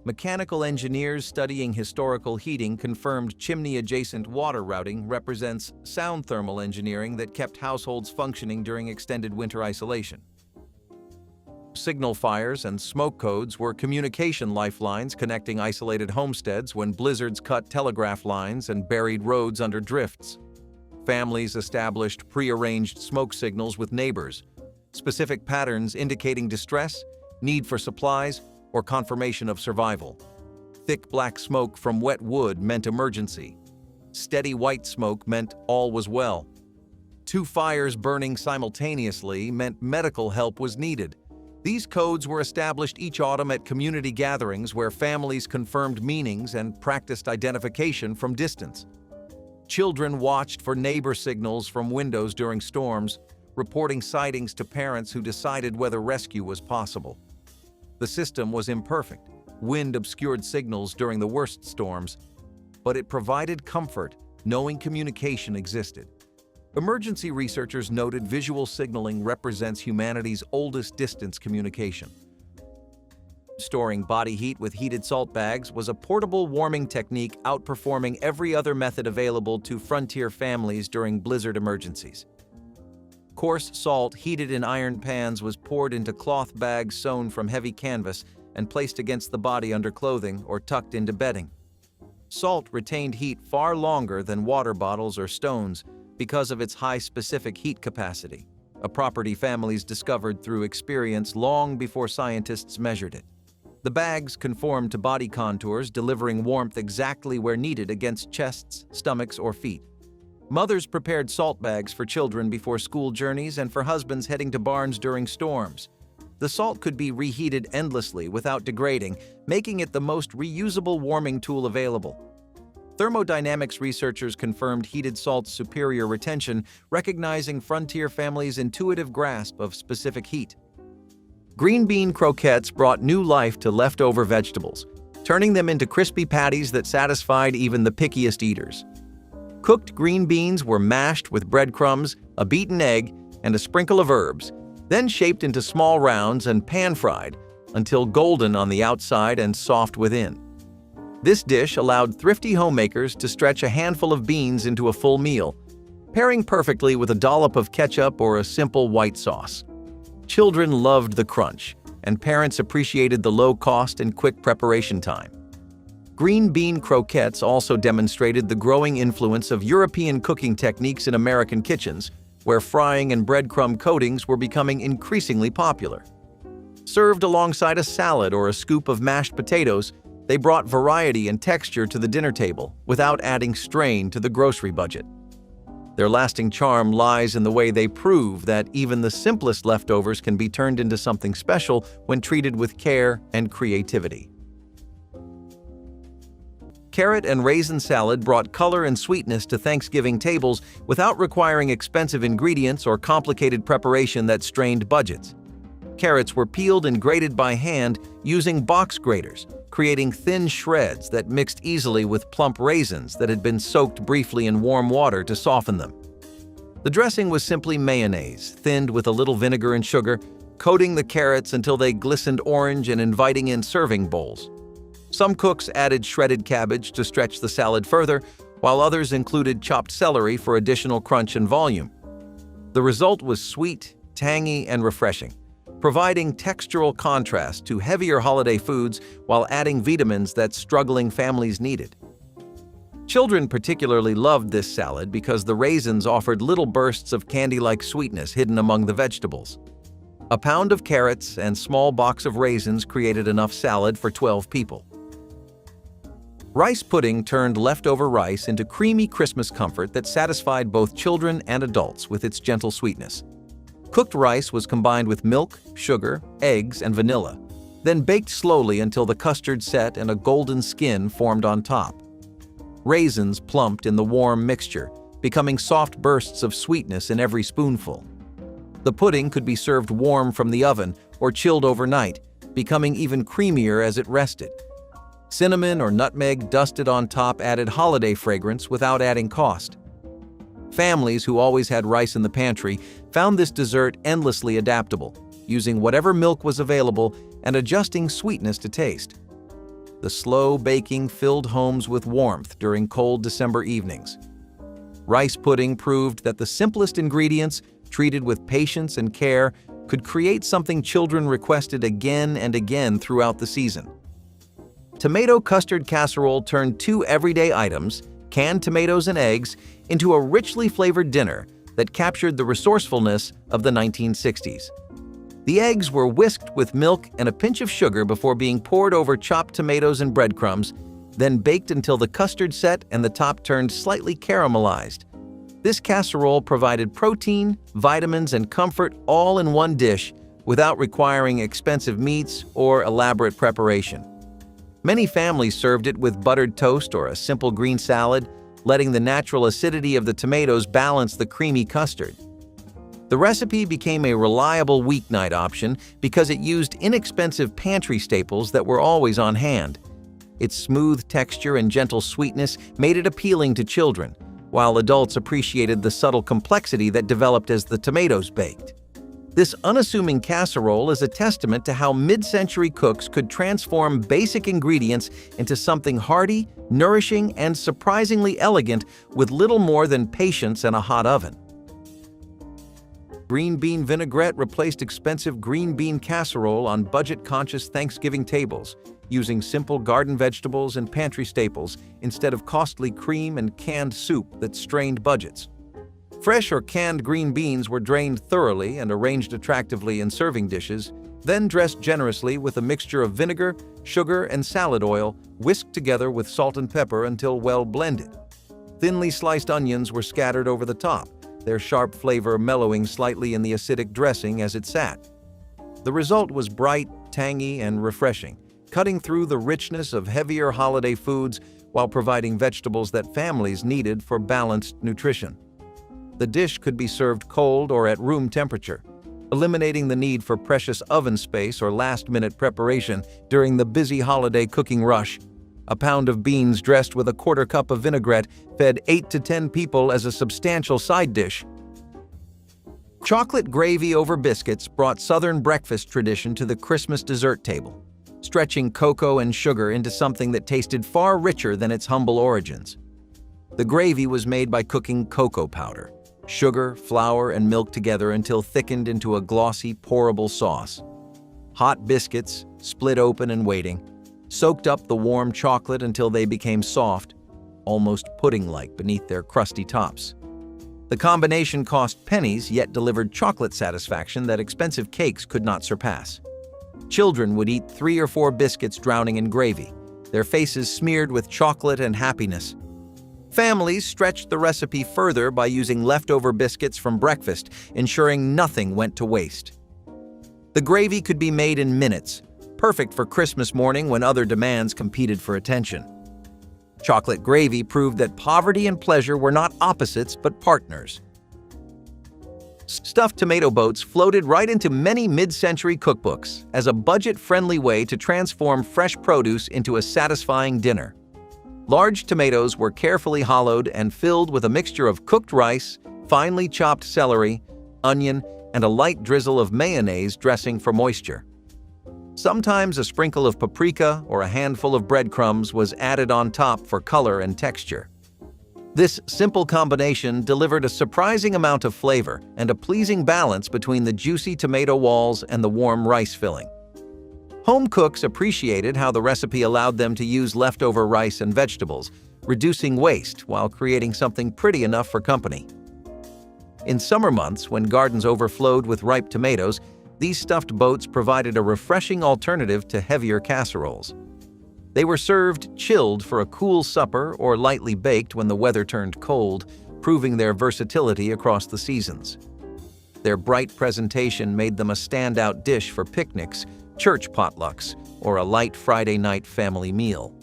Mechanical engineers studying historical heating confirmed chimney-adjacent water routing represents sound thermal engineering that kept households functioning during extended winter isolation. Signal fires and smoke codes were communication lifelines connecting isolated homesteads when blizzards cut telegraph lines and buried roads under drifts. Families established prearranged smoke signals with neighbors, specific patterns indicating distress, need for supplies, or confirmation of survival. Thick black smoke from wet wood meant emergency. Steady white smoke meant all was well. Two fires burning simultaneously meant medical help was needed. These codes were established each autumn at community gatherings where families confirmed meanings and practiced identification from distance. Children watched for neighbor signals from windows during storms, reporting sightings to parents who decided whether rescue was possible. The system was imperfect. Wind obscured signals during the worst storms, but it provided comfort knowing communication existed. Emergency researchers noted visual signaling represents humanity's oldest distance communication. Storing body heat with heated salt bags was a portable warming technique outperforming every other method available to frontier families during blizzard emergencies. Coarse salt heated in iron pans was poured into cloth bags sewn from heavy canvas and placed against the body under clothing or tucked into bedding. Salt retained heat far longer than water bottles or stones because of its high specific heat capacity, a property families discovered through experience long before scientists measured it. The bags conformed to body contours, delivering warmth exactly where needed against chests, stomachs, or feet. Mothers prepared salt bags for children before school journeys and for husbands heading to barns during storms. The salt could be reheated endlessly without degrading, making it the most reusable warming tool available. Thermodynamics researchers confirmed heated salt's superior retention, recognizing frontier families' intuitive grasp of specific heat. Green bean croquettes brought new life to leftover vegetables, turning them into crispy patties that satisfied even the pickiest eaters. Cooked green beans were mashed with breadcrumbs, a beaten egg, and a sprinkle of herbs, then shaped into small rounds and pan-fried until golden on the outside and soft within. This dish allowed thrifty homemakers to stretch a handful of beans into a full meal, pairing perfectly with a dollop of ketchup or a simple white sauce. Children loved the crunch, and parents appreciated the low cost and quick preparation time. Green bean croquettes also demonstrated the growing influence of European cooking techniques in American kitchens, where frying and breadcrumb coatings were becoming increasingly popular. Served alongside a salad or a scoop of mashed potatoes, they brought variety and texture to the dinner table without adding strain to the grocery budget. Their lasting charm lies in the way they prove that even the simplest leftovers can be turned into something special when treated with care and creativity. Carrot and raisin salad brought color and sweetness to Thanksgiving tables without requiring expensive ingredients or complicated preparation that strained budgets. Carrots were peeled and grated by hand using box graters, creating thin shreds that mixed easily with plump raisins that had been soaked briefly in warm water to soften them. The dressing was simply mayonnaise, thinned with a little vinegar and sugar, coating the carrots until they glistened orange and inviting in serving bowls. Some cooks added shredded cabbage to stretch the salad further, while others included chopped celery for additional crunch and volume. The result was sweet, tangy, and refreshing, providing textural contrast to heavier holiday foods while adding vitamins that struggling families needed. Children particularly loved this salad because the raisins offered little bursts of candy-like sweetness hidden among the vegetables. A pound of carrots and small box of raisins created enough salad for 12 people. Rice pudding turned leftover rice into creamy Christmas comfort that satisfied both children and adults with its gentle sweetness. Cooked rice was combined with milk, sugar, eggs, and vanilla, then baked slowly until the custard set and a golden skin formed on top. Raisins plumped in the warm mixture, becoming soft bursts of sweetness in every spoonful. The pudding could be served warm from the oven or chilled overnight, becoming even creamier as it rested. Cinnamon or nutmeg dusted on top added holiday fragrance without adding cost. Families who always had rice in the pantry found this dessert endlessly adaptable, using whatever milk was available and adjusting sweetness to taste. The slow baking filled homes with warmth during cold December evenings. Rice pudding proved that the simplest ingredients, treated with patience and care, could create something children requested again and again throughout the season. Tomato custard casserole turned two everyday items, canned tomatoes and eggs, into a richly flavored dinner that captured the resourcefulness of the 1960s. The eggs were whisked with milk and a pinch of sugar before being poured over chopped tomatoes and breadcrumbs, then baked until the custard set and the top turned slightly caramelized. This casserole provided protein, vitamins, and comfort all in one dish without requiring expensive meats or elaborate preparation. Many families served it with buttered toast or a simple green salad, letting the natural acidity of the tomatoes balance the creamy custard. The recipe became a reliable weeknight option because it used inexpensive pantry staples that were always on hand. Its smooth texture and gentle sweetness made it appealing to children, while adults appreciated the subtle complexity that developed as the tomatoes baked. This unassuming casserole is a testament to how mid-century cooks could transform basic ingredients into something hearty, nourishing, and surprisingly elegant with little more than patience and a hot oven. Green bean vinaigrette replaced expensive green bean casserole on budget-conscious Thanksgiving tables, using simple garden vegetables and pantry staples instead of costly cream and canned soup that strained budgets. Fresh or canned green beans were drained thoroughly and arranged attractively in serving dishes, then dressed generously with a mixture of vinegar, sugar, and salad oil, whisked together with salt and pepper until well blended. Thinly sliced onions were scattered over the top, their sharp flavor mellowing slightly in the acidic dressing as it sat. The result was bright, tangy, and refreshing, cutting through the richness of heavier holiday foods while providing vegetables that families needed for balanced nutrition. The dish could be served cold or at room temperature, eliminating the need for precious oven space or last-minute preparation during the busy holiday cooking rush. A pound of beans dressed with a quarter cup of vinaigrette fed 8 to 10 people as a substantial side dish. Chocolate gravy over biscuits brought Southern breakfast tradition to the Christmas dessert table, stretching cocoa and sugar into something that tasted far richer than its humble origins. The gravy was made by cooking cocoa powder, sugar, flour, and milk together until thickened into a glossy, pourable sauce. Hot biscuits, split open and waiting, soaked up the warm chocolate until they became soft, almost pudding-like beneath their crusty tops. The combination cost pennies yet delivered chocolate satisfaction that expensive cakes could not surpass. Children would eat 3 or 4 biscuits drowning in gravy, their faces smeared with chocolate and happiness. Families stretched the recipe further by using leftover biscuits from breakfast, ensuring nothing went to waste. The gravy could be made in minutes, perfect for Christmas morning when other demands competed for attention. Chocolate gravy proved that poverty and pleasure were not opposites but partners. Stuffed tomato boats floated right into many mid-century cookbooks as a budget-friendly way to transform fresh produce into a satisfying dinner. Large tomatoes were carefully hollowed and filled with a mixture of cooked rice, finely chopped celery, onion, and a light drizzle of mayonnaise dressing for moisture. Sometimes a sprinkle of paprika or a handful of breadcrumbs was added on top for color and texture. This simple combination delivered a surprising amount of flavor and a pleasing balance between the juicy tomato walls and the warm rice filling. Home cooks appreciated how the recipe allowed them to use leftover rice and vegetables, reducing waste while creating something pretty enough for company. In summer months, when gardens overflowed with ripe tomatoes, these stuffed boats provided a refreshing alternative to heavier casseroles. They were served chilled for a cool supper or lightly baked when the weather turned cold, proving their versatility across the seasons. Their bright presentation made them a standout dish for picnics, church potlucks, or a light Friday night family meal.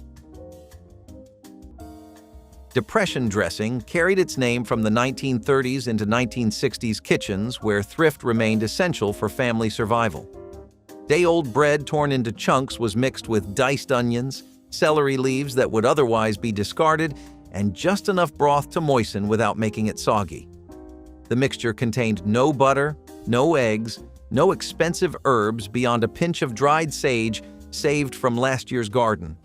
Depression dressing carried its name from the 1930s into 1960s kitchens where thrift remained essential for family survival. Day-old bread torn into chunks was mixed with diced onions, celery leaves that would otherwise be discarded, and just enough broth to moisten without making it soggy. The mixture contained no butter, no eggs, no expensive herbs beyond a pinch of dried sage saved from last year's garden.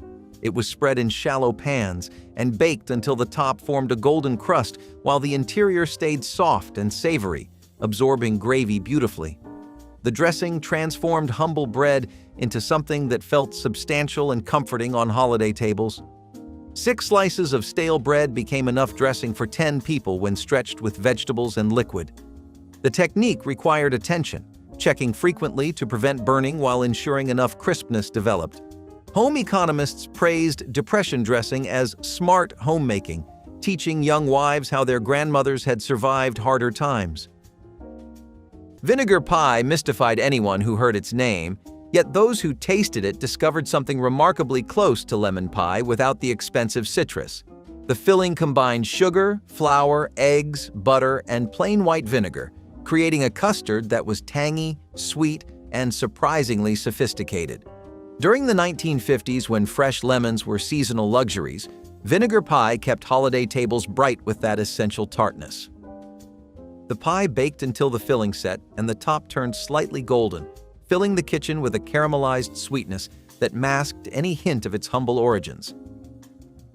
It was spread in shallow pans and baked until the top formed a golden crust while the interior stayed soft and savory, absorbing gravy beautifully. The dressing transformed humble bread into something that felt substantial and comforting on holiday tables. 6 slices of stale bread became enough dressing for 10 people when stretched with vegetables and liquid. The technique required attention, checking frequently to prevent burning while ensuring enough crispness developed. Home economists praised depression dressing as smart homemaking, teaching young wives how their grandmothers had survived harder times. Vinegar pie mystified anyone who heard its name, yet those who tasted it discovered something remarkably close to lemon pie without the expensive citrus. The filling combined sugar, flour, eggs, butter, and plain white vinegar, creating a custard that was tangy, sweet, and surprisingly sophisticated. During the 1950s, when fresh lemons were seasonal luxuries, vinegar pie kept holiday tables bright with that essential tartness. The pie baked until the filling set and the top turned slightly golden, filling the kitchen with a caramelized sweetness that masked any hint of its humble origins.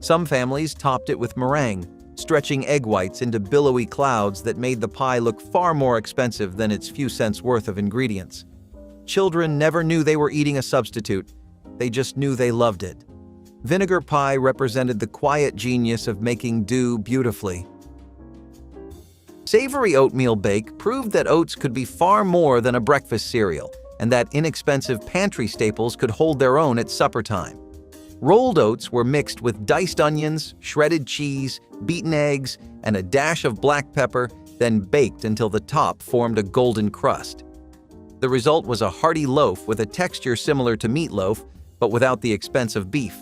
Some families topped it with meringue, stretching egg whites into billowy clouds that made the pie look far more expensive than its few cents worth of ingredients. Children never knew they were eating a substitute, they just knew they loved it. Vinegar pie represented the quiet genius of making do beautifully. Savory oatmeal bake proved that oats could be far more than a breakfast cereal, and that inexpensive pantry staples could hold their own at supper time. Rolled oats were mixed with diced onions, shredded cheese, beaten eggs, and a dash of black pepper, then baked until the top formed a golden crust. The result was a hearty loaf with a texture similar to meatloaf, but without the expense of beef.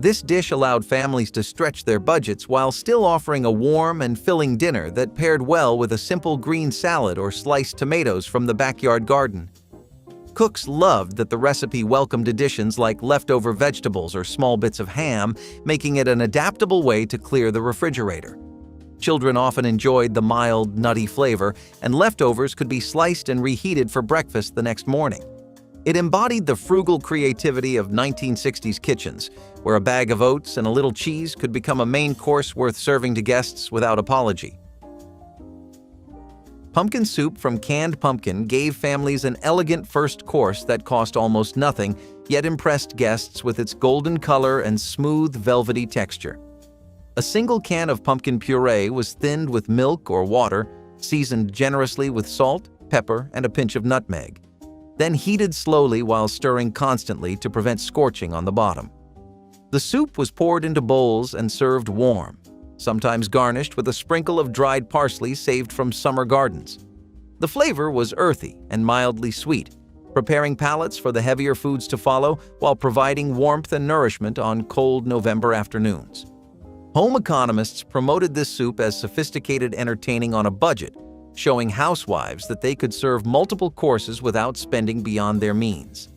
This dish allowed families to stretch their budgets while still offering a warm and filling dinner that paired well with a simple green salad or sliced tomatoes from the backyard garden. Cooks loved that the recipe welcomed additions like leftover vegetables or small bits of ham, making it an adaptable way to clear the refrigerator. Children often enjoyed the mild, nutty flavor, and leftovers could be sliced and reheated for breakfast the next morning. It embodied the frugal creativity of 1960s kitchens, where a bag of oats and a little cheese could become a main course worth serving to guests without apology. Pumpkin soup from canned pumpkin gave families an elegant first course that cost almost nothing, yet impressed guests with its golden color and smooth, velvety texture. A single can of pumpkin puree was thinned with milk or water, seasoned generously with salt, pepper, and a pinch of nutmeg, then heated slowly while stirring constantly to prevent scorching on the bottom. The soup was poured into bowls and served warm, sometimes garnished with a sprinkle of dried parsley saved from summer gardens. The flavor was earthy and mildly sweet, preparing palates for the heavier foods to follow while providing warmth and nourishment on cold November afternoons. Home economists promoted this soup as sophisticated entertaining on a budget, showing housewives that they could serve multiple courses without spending beyond their means.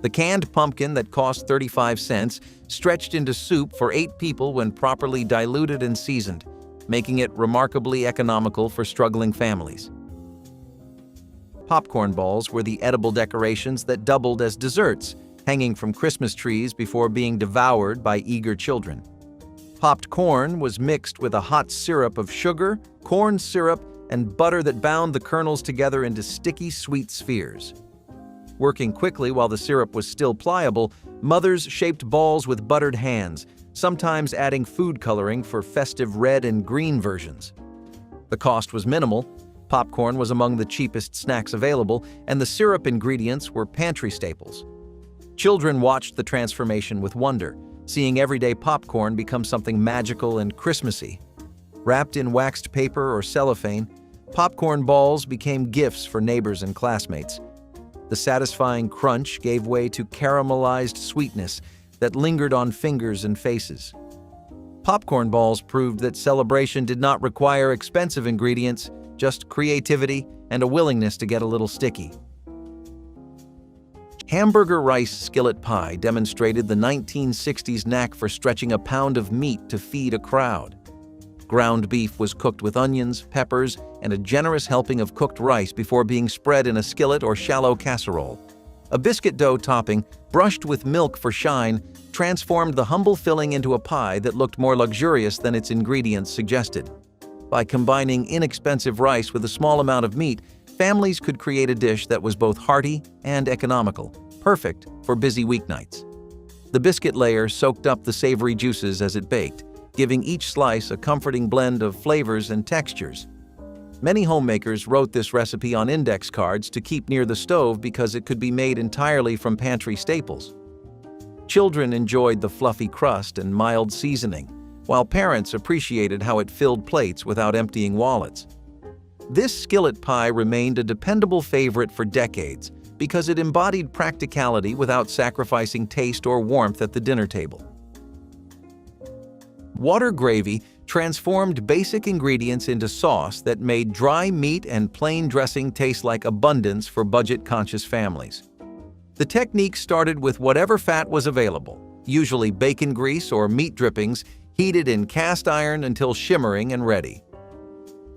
The canned pumpkin that cost 35 cents stretched into soup for 8 people when properly diluted and seasoned, making it remarkably economical for struggling families. Popcorn balls were the edible decorations that doubled as desserts, hanging from Christmas trees before being devoured by eager children. Popped corn was mixed with a hot syrup of sugar, corn syrup, and butter that bound the kernels together into sticky, sweet spheres. Working quickly while the syrup was still pliable, mothers shaped balls with buttered hands, sometimes adding food coloring for festive red and green versions. The cost was minimal. Popcorn was among the cheapest snacks available, and the syrup ingredients were pantry staples. Children watched the transformation with wonder, seeing everyday popcorn become something magical and Christmassy. Wrapped in waxed paper or cellophane, popcorn balls became gifts for neighbors and classmates. The satisfying crunch gave way to caramelized sweetness that lingered on fingers and faces. Popcorn balls proved that celebration did not require expensive ingredients, just creativity and a willingness to get a little sticky. Hamburger rice skillet pie demonstrated the 1960s knack for stretching a pound of meat to feed a crowd. Ground beef was cooked with onions, peppers, and a generous helping of cooked rice before being spread in a skillet or shallow casserole. A biscuit dough topping, brushed with milk for shine, transformed the humble filling into a pie that looked more luxurious than its ingredients suggested. By combining inexpensive rice with a small amount of meat, families could create a dish that was both hearty and economical, perfect for busy weeknights. The biscuit layer soaked up the savory juices as it baked, giving each slice a comforting blend of flavors and textures. Many homemakers wrote this recipe on index cards to keep near the stove because it could be made entirely from pantry staples. Children enjoyed the fluffy crust and mild seasoning, while parents appreciated how it filled plates without emptying wallets. This skillet pie remained a dependable favorite for decades because it embodied practicality without sacrificing taste or warmth at the dinner table. Water gravy transformed basic ingredients into sauce that made dry meat and plain dressing taste like abundance for budget-conscious families. The technique started with whatever fat was available, usually bacon grease or meat drippings, heated in cast iron until shimmering and ready.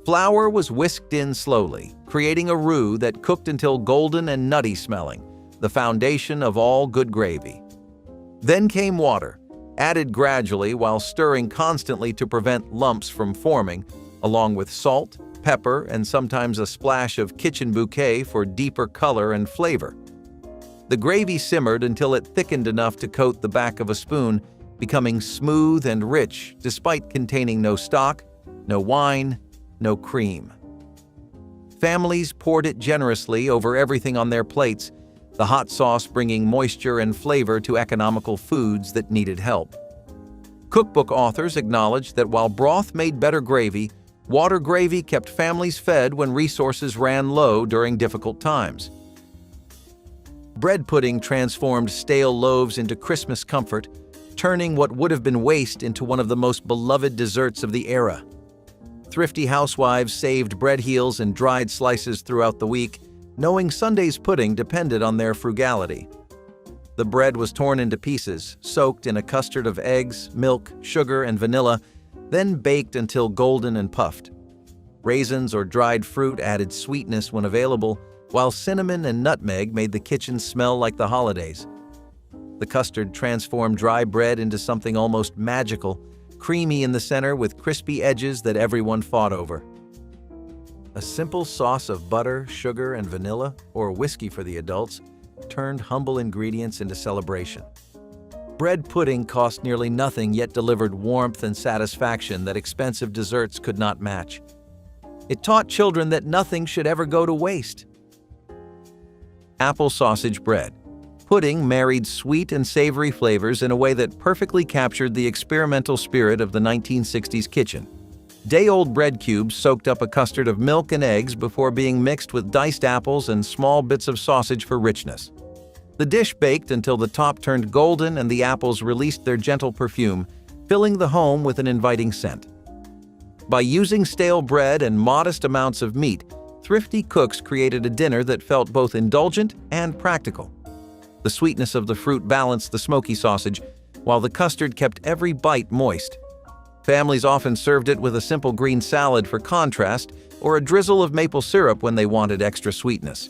Flour was whisked in slowly, creating a roux that cooked until golden and nutty smelling, the foundation of all good gravy. Then came water, added gradually while stirring constantly to prevent lumps from forming, along with salt, pepper, and sometimes a splash of kitchen bouquet for deeper color and flavor. The gravy simmered until it thickened enough to coat the back of a spoon, becoming smooth and rich despite containing no stock, no wine, no cream. Families poured it generously over everything on their plates, the hot sauce bringing moisture and flavor to economical foods that needed help. Cookbook authors acknowledged that while broth made better gravy, water gravy kept families fed when resources ran low during difficult times. Bread pudding transformed stale loaves into Christmas comfort, turning what would have been waste into one of the most beloved desserts of the era. Thrifty housewives saved bread heels and dried slices throughout the week, knowing Sunday's pudding depended on their frugality. The bread was torn into pieces, soaked in a custard of eggs, milk, sugar, and vanilla, then baked until golden and puffed. Raisins or dried fruit added sweetness when available, while cinnamon and nutmeg made the kitchen smell like the holidays. The custard transformed dry bread into something almost magical, creamy in the center with crispy edges that everyone fought over. A simple sauce of butter, sugar, and vanilla, or whiskey for the adults, turned humble ingredients into celebration. Bread pudding cost nearly nothing yet delivered warmth and satisfaction that expensive desserts could not match. It taught children that nothing should ever go to waste. Apple sausage bread. Pudding married sweet and savory flavors in a way that perfectly captured the experimental spirit of the 1960s kitchen. Day-old bread cubes soaked up a custard of milk and eggs before being mixed with diced apples and small bits of sausage for richness. The dish baked until the top turned golden and the apples released their gentle perfume, filling the home with an inviting scent. By using stale bread and modest amounts of meat, Thrifty cooks created a dinner that felt both indulgent and practical. The sweetness of the fruit balanced the smoky sausage, while the custard kept every bite moist. Families often served it with a simple green salad for contrast or a drizzle of maple syrup when they wanted extra sweetness.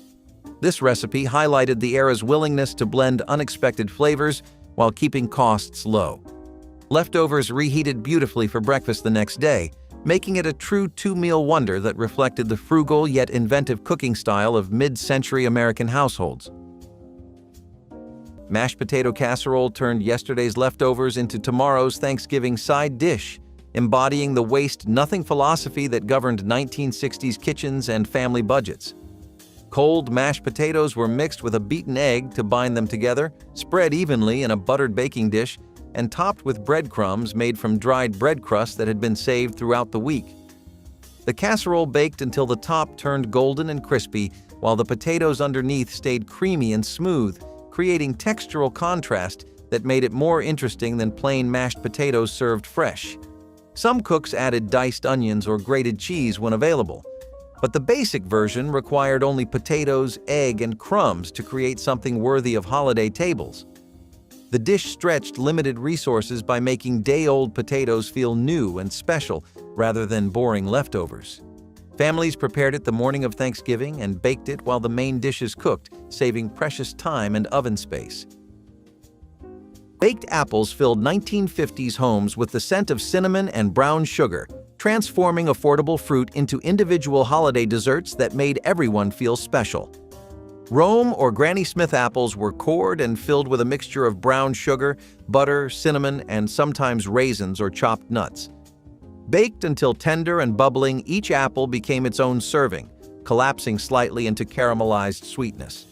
This recipe highlighted the era's willingness to blend unexpected flavors while keeping costs low. Leftovers reheated beautifully for breakfast the next day, making it a true two-meal wonder that reflected the frugal yet inventive cooking style of mid-century American households. Mashed potato casserole turned yesterday's leftovers into tomorrow's Thanksgiving side dish, embodying the waste-nothing philosophy that governed 1960s kitchens and family budgets. Cold mashed potatoes were mixed with a beaten egg to bind them together, spread evenly in a buttered baking dish, and topped with breadcrumbs made from dried bread crust that had been saved throughout the week. The casserole baked until the top turned golden and crispy, while the potatoes underneath stayed creamy and smooth, creating textural contrast that made it more interesting than plain mashed potatoes served fresh. Some cooks added diced onions or grated cheese when available, but the basic version required only potatoes, egg, and crumbs to create something worthy of holiday tables. The dish stretched limited resources by making day-old potatoes feel new and special rather than boring leftovers. Families prepared it the morning of Thanksgiving and baked it while the main dishes cooked, saving precious time and oven space. Baked apples filled 1950s homes with the scent of cinnamon and brown sugar, transforming affordable fruit into individual holiday desserts that made everyone feel special. Rome or Granny Smith apples were cored and filled with a mixture of brown sugar, butter, cinnamon, and sometimes raisins or chopped nuts. Baked until tender and bubbling, each apple became its own serving, collapsing slightly into caramelized sweetness.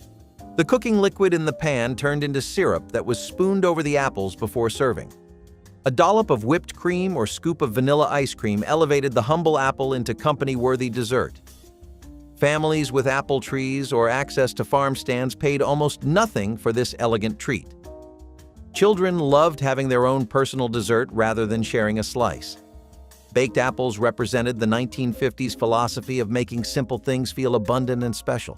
The cooking liquid in the pan turned into syrup that was spooned over the apples before serving. A dollop of whipped cream or scoop of vanilla ice cream elevated the humble apple into company-worthy dessert. Families with apple trees or access to farm stands paid almost nothing for this elegant treat. Children loved having their own personal dessert rather than sharing a slice. Baked apples represented the 1950s philosophy of making simple things feel abundant and special.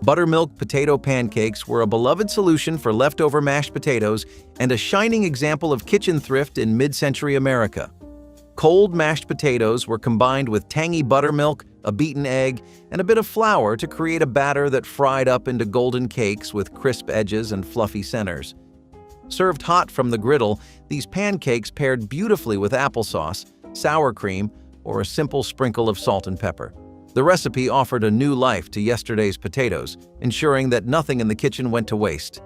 Buttermilk potato pancakes were a beloved solution for leftover mashed potatoes and a shining example of kitchen thrift in mid-century America. Cold mashed potatoes were combined with tangy buttermilk, a beaten egg, and a bit of flour to create a batter that fried up into golden cakes with crisp edges and fluffy centers. Served hot from the griddle, these pancakes paired beautifully with applesauce, sour cream, or a simple sprinkle of salt and pepper. The recipe offered a new life to yesterday's potatoes, ensuring that nothing in the kitchen went to waste.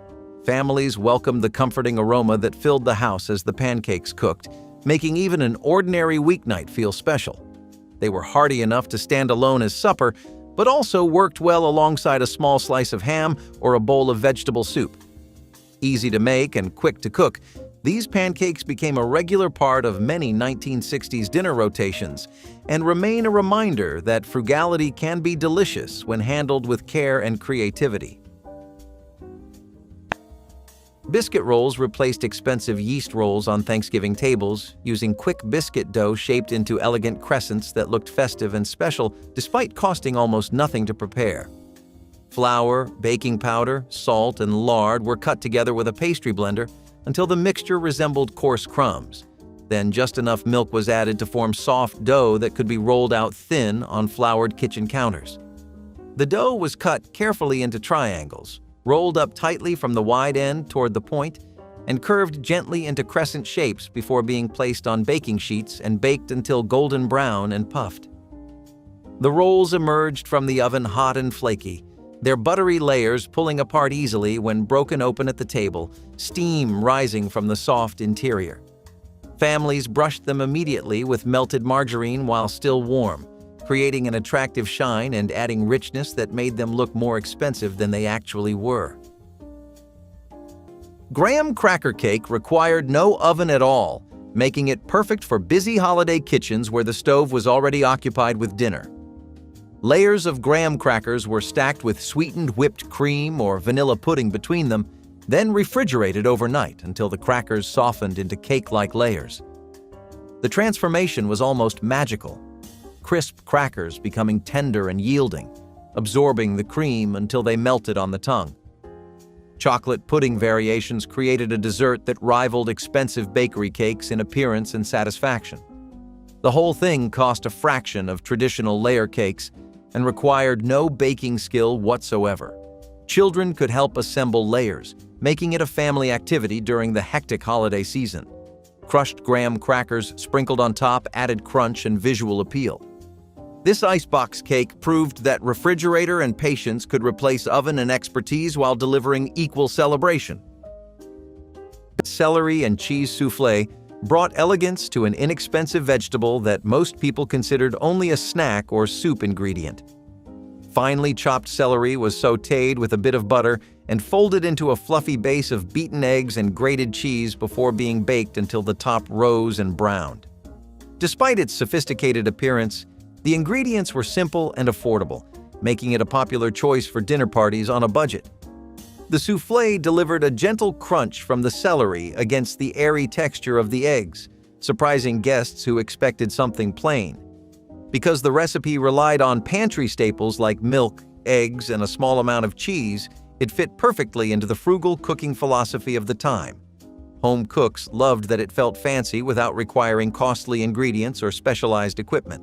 Families welcomed the comforting aroma that filled the house as the pancakes cooked, making even an ordinary weeknight feel special. They were hearty enough to stand alone as supper, but also worked well alongside a small slice of ham or a bowl of vegetable soup. Easy to make and quick to cook, these pancakes became a regular part of many 1960s dinner rotations and remain a reminder that frugality can be delicious when handled with care and creativity. Biscuit rolls replaced expensive yeast rolls on Thanksgiving tables, using quick biscuit dough shaped into elegant crescents that looked festive and special despite costing almost nothing to prepare. Flour, baking powder, salt, and lard were cut together with a pastry blender until the mixture resembled coarse crumbs. Then just enough milk was added to form soft dough that could be rolled out thin on floured kitchen counters. The dough was cut carefully into triangles, rolled up tightly from the wide end toward the point, and curved gently into crescent shapes before being placed on baking sheets and baked until golden brown and puffed. The rolls emerged from the oven hot and flaky, their buttery layers pulling apart easily when broken open at the table, steam rising from the soft interior. Families brushed them immediately with melted margarine while still warm, creating an attractive shine and adding richness that made them look more expensive than they actually were. Graham cracker cake required no oven at all, making it perfect for busy holiday kitchens where the stove was already occupied with dinner. Layers of graham crackers were stacked with sweetened whipped cream or vanilla pudding between them, then refrigerated overnight until the crackers softened into cake-like layers. The transformation was almost magical, crisp crackers becoming tender and yielding, absorbing the cream until they melted on the tongue. Chocolate pudding variations created a dessert that rivaled expensive bakery cakes in appearance and satisfaction. The whole thing cost a fraction of traditional layer cakes and required no baking skill whatsoever. Children could help assemble layers, making it a family activity during the hectic holiday season. Crushed graham crackers sprinkled on top added crunch and visual appeal. This icebox cake proved that refrigerator and patience could replace oven and expertise while delivering equal celebration. Celery and cheese soufflé brought elegance to an inexpensive vegetable that most people considered only a snack or soup ingredient. Finely chopped celery was sautéed with a bit of butter and folded into a fluffy base of beaten eggs and grated cheese before being baked until the top rose and browned. Despite its sophisticated appearance, the ingredients were simple and affordable, making it a popular choice for dinner parties on a budget. The soufflé delivered a gentle crunch from the celery against the airy texture of the eggs, surprising guests who expected something plain. Because the recipe relied on pantry staples like milk, eggs, and a small amount of cheese, it fit perfectly into the frugal cooking philosophy of the time. Home cooks loved that it felt fancy without requiring costly ingredients or specialized equipment.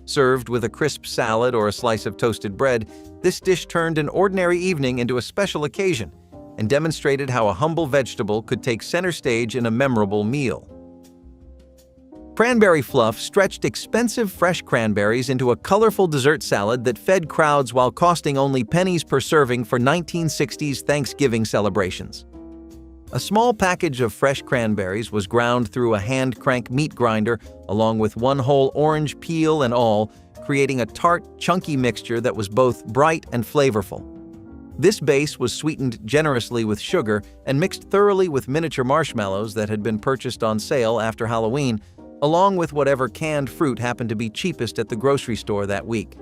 Served with a crisp salad or a slice of toasted bread, this dish turned an ordinary evening into a special occasion and demonstrated how a humble vegetable could take center stage in a memorable meal. Cranberry fluff stretched expensive fresh cranberries into a colorful dessert salad that fed crowds while costing only pennies per serving for 1960s Thanksgiving celebrations. A small package of fresh cranberries was ground through a hand-crank meat grinder along with one whole orange peel and all, creating a tart, chunky mixture that was both bright and flavorful. This base was sweetened generously with sugar and mixed thoroughly with miniature marshmallows that had been purchased on sale after Halloween, along with whatever canned fruit happened to be cheapest at the grocery store that week.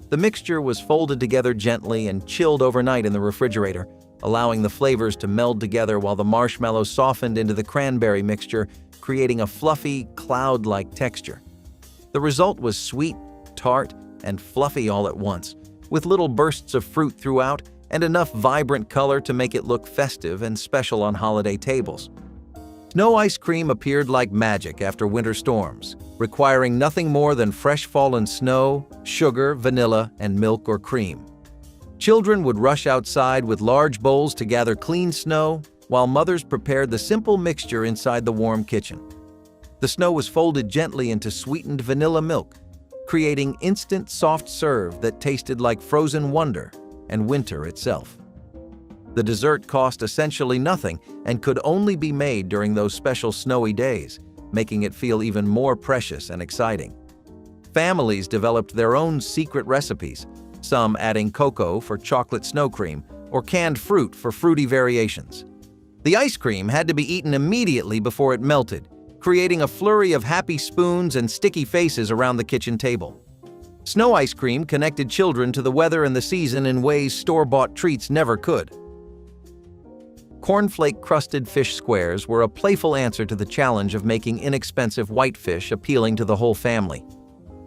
The mixture was folded together gently and chilled overnight in the refrigerator, allowing the flavors to meld together while the marshmallows softened into the cranberry mixture, creating a fluffy, cloud-like texture. The result was sweet, tart, and fluffy all at once, with little bursts of fruit throughout and enough vibrant color to make it look festive and special on holiday tables. Snow ice cream appeared like magic after winter storms, requiring nothing more than fresh fallen snow, sugar, vanilla, and milk or cream. Children would rush outside with large bowls to gather clean snow, while mothers prepared the simple mixture inside the warm kitchen. The snow was folded gently into sweetened vanilla milk, creating instant soft serve that tasted like frozen wonder and winter itself. The dessert cost essentially nothing and could only be made during those special snowy days, making it feel even more precious and exciting. Families developed their own secret recipes, some adding cocoa for chocolate snow cream or canned fruit for fruity variations. The ice cream had to be eaten immediately before it melted, creating a flurry of happy spoons and sticky faces around the kitchen table. Snow ice cream connected children to the weather and the season in ways store-bought treats never could. Cornflake-crusted fish squares were a playful answer to the challenge of making inexpensive whitefish appealing to the whole family.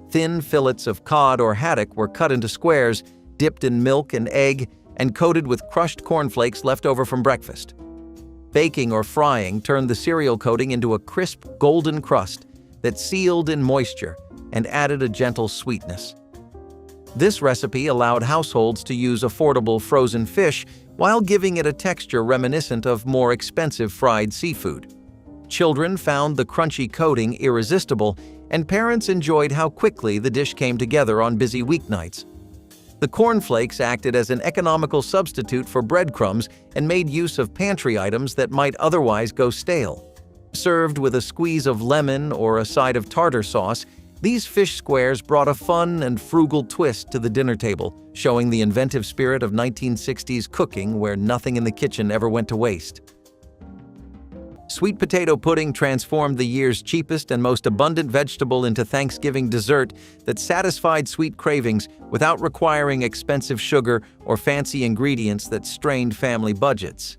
Thin fillets of cod or haddock were cut into squares, dipped in milk and egg, and coated with crushed cornflakes left over from breakfast. Baking or frying turned the cereal coating into a crisp, golden crust that sealed in moisture and added a gentle sweetness. This recipe allowed households to use affordable frozen fish while giving it a texture reminiscent of more expensive fried seafood. Children found the crunchy coating irresistible, and parents enjoyed how quickly the dish came together on busy weeknights. The cornflakes acted as an economical substitute for breadcrumbs and made use of pantry items that might otherwise go stale. Served with a squeeze of lemon or a side of tartar sauce, these fish squares brought a fun and frugal twist to the dinner table, showing the inventive spirit of 1960s cooking where nothing in the kitchen ever went to waste. Sweet potato pudding transformed the year's cheapest and most abundant vegetable into Thanksgiving dessert that satisfied sweet cravings without requiring expensive sugar or fancy ingredients that strained family budgets.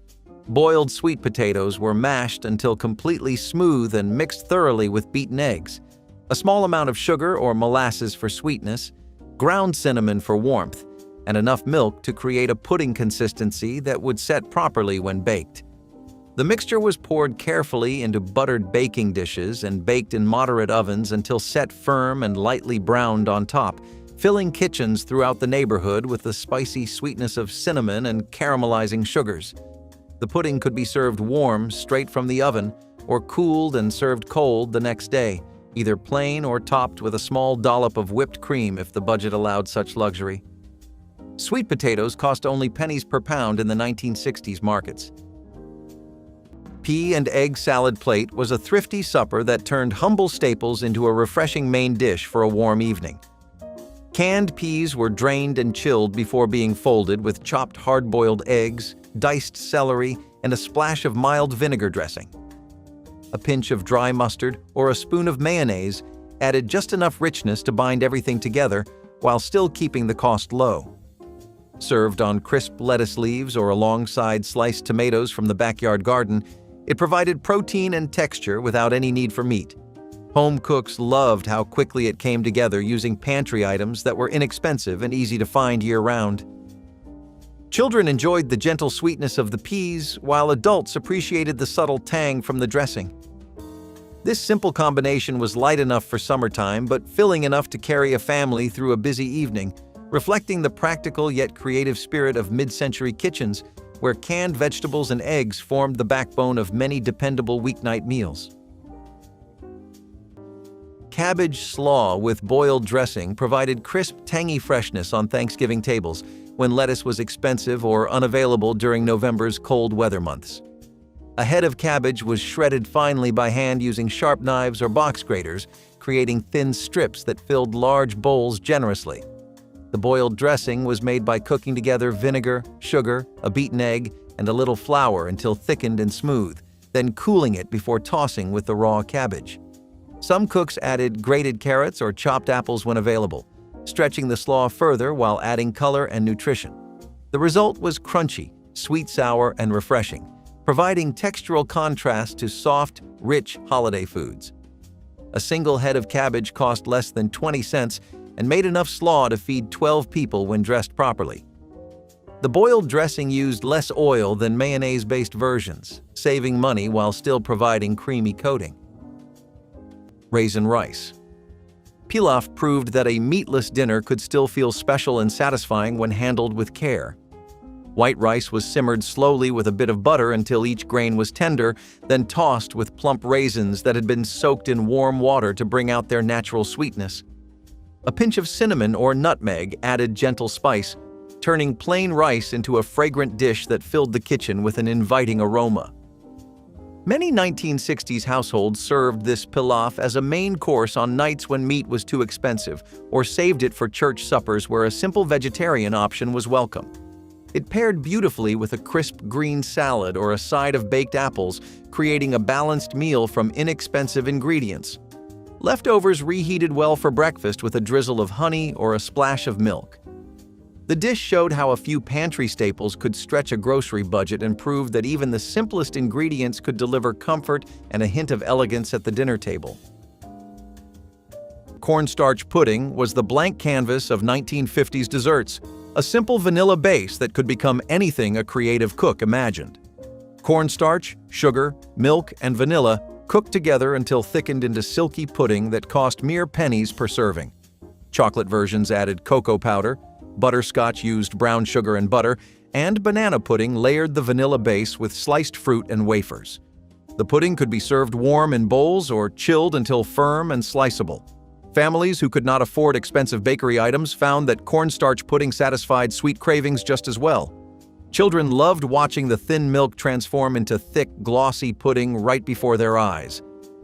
Boiled sweet potatoes were mashed until completely smooth and mixed thoroughly with beaten eggs, a small amount of sugar or molasses for sweetness, ground cinnamon for warmth, and enough milk to create a pudding consistency that would set properly when baked. The mixture was poured carefully into buttered baking dishes and baked in moderate ovens until set firm and lightly browned on top, filling kitchens throughout the neighborhood with the spicy sweetness of cinnamon and caramelizing sugars. The pudding could be served warm, straight from the oven, or cooled and served cold the next day, either plain or topped with a small dollop of whipped cream if the budget allowed such luxury. Sweet potatoes cost only pennies per pound in the 1960s markets. Pea and egg salad plate was a thrifty supper that turned humble staples into a refreshing main dish for a warm evening. Canned peas were drained and chilled before being folded with chopped hard-boiled eggs, diced celery, and a splash of mild vinegar dressing. A pinch of dry mustard or a spoon of mayonnaise added just enough richness to bind everything together while still keeping the cost low. Served on crisp lettuce leaves or alongside sliced tomatoes from the backyard garden, it provided protein and texture without any need for meat. Home cooks loved how quickly it came together using pantry items that were inexpensive and easy to find year-round. Children enjoyed the gentle sweetness of the peas, while adults appreciated the subtle tang from the dressing. This simple combination was light enough for summertime, but filling enough to carry a family through a busy evening, reflecting the practical yet creative spirit of mid-century kitchens, where canned vegetables and eggs formed the backbone of many dependable weeknight meals. Cabbage slaw with boiled dressing provided crisp, tangy freshness on Thanksgiving tables when lettuce was expensive or unavailable during November's cold weather months. A head of cabbage was shredded finely by hand using sharp knives or box graters, creating thin strips that filled large bowls generously. The boiled dressing was made by cooking together vinegar, sugar, a beaten egg, and a little flour until thickened and smooth, then cooling it before tossing with the raw cabbage. Some cooks added grated carrots or chopped apples when available, stretching the slaw further while adding color and nutrition. The result was crunchy, sweet-sour, and refreshing, providing textural contrast to soft, rich holiday foods. A single head of cabbage cost less than 20 cents and made enough slaw to feed 12 people when dressed properly. The boiled dressing used less oil than mayonnaise-based versions, saving money while still providing creamy coating. Raisin rice. Pilaf proved that a meatless dinner could still feel special and satisfying when handled with care. White rice was simmered slowly with a bit of butter until each grain was tender, then tossed with plump raisins that had been soaked in warm water to bring out their natural sweetness. A pinch of cinnamon or nutmeg added gentle spice, turning plain rice into a fragrant dish that filled the kitchen with an inviting aroma. Many 1960s households served this pilaf as a main course on nights when meat was too expensive, or saved it for church suppers where a simple vegetarian option was welcome. It paired beautifully with a crisp green salad or a side of baked apples, creating a balanced meal from inexpensive ingredients. Leftovers reheated well for breakfast with a drizzle of honey or a splash of milk. The dish showed how a few pantry staples could stretch a grocery budget and proved that even the simplest ingredients could deliver comfort and a hint of elegance at the dinner table. Cornstarch pudding was the blank canvas of 1950s desserts, a simple vanilla base that could become anything a creative cook imagined. Cornstarch, sugar, milk, and vanilla cooked together until thickened into silky pudding that cost mere pennies per serving. Chocolate versions added cocoa powder, butterscotch used brown sugar and butter, and banana pudding layered the vanilla base with sliced fruit and wafers. The pudding could be served warm in bowls or chilled until firm and sliceable. Families who could not afford expensive bakery items found that cornstarch pudding satisfied sweet cravings just as well. Children loved watching the thin milk transform into thick, glossy pudding right before their eyes.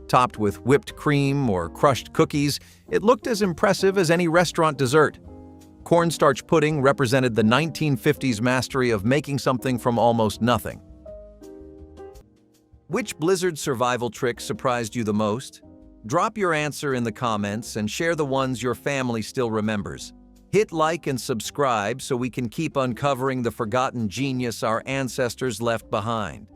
Topped with whipped cream or crushed cookies, it looked as impressive as any restaurant dessert. Cornstarch pudding represented the 1950s mastery of making something from almost nothing. Which blizzard survival trick surprised you the most? Drop your answer in the comments and share the ones your family still remembers. Hit like and subscribe so we can keep uncovering the forgotten genius our ancestors left behind.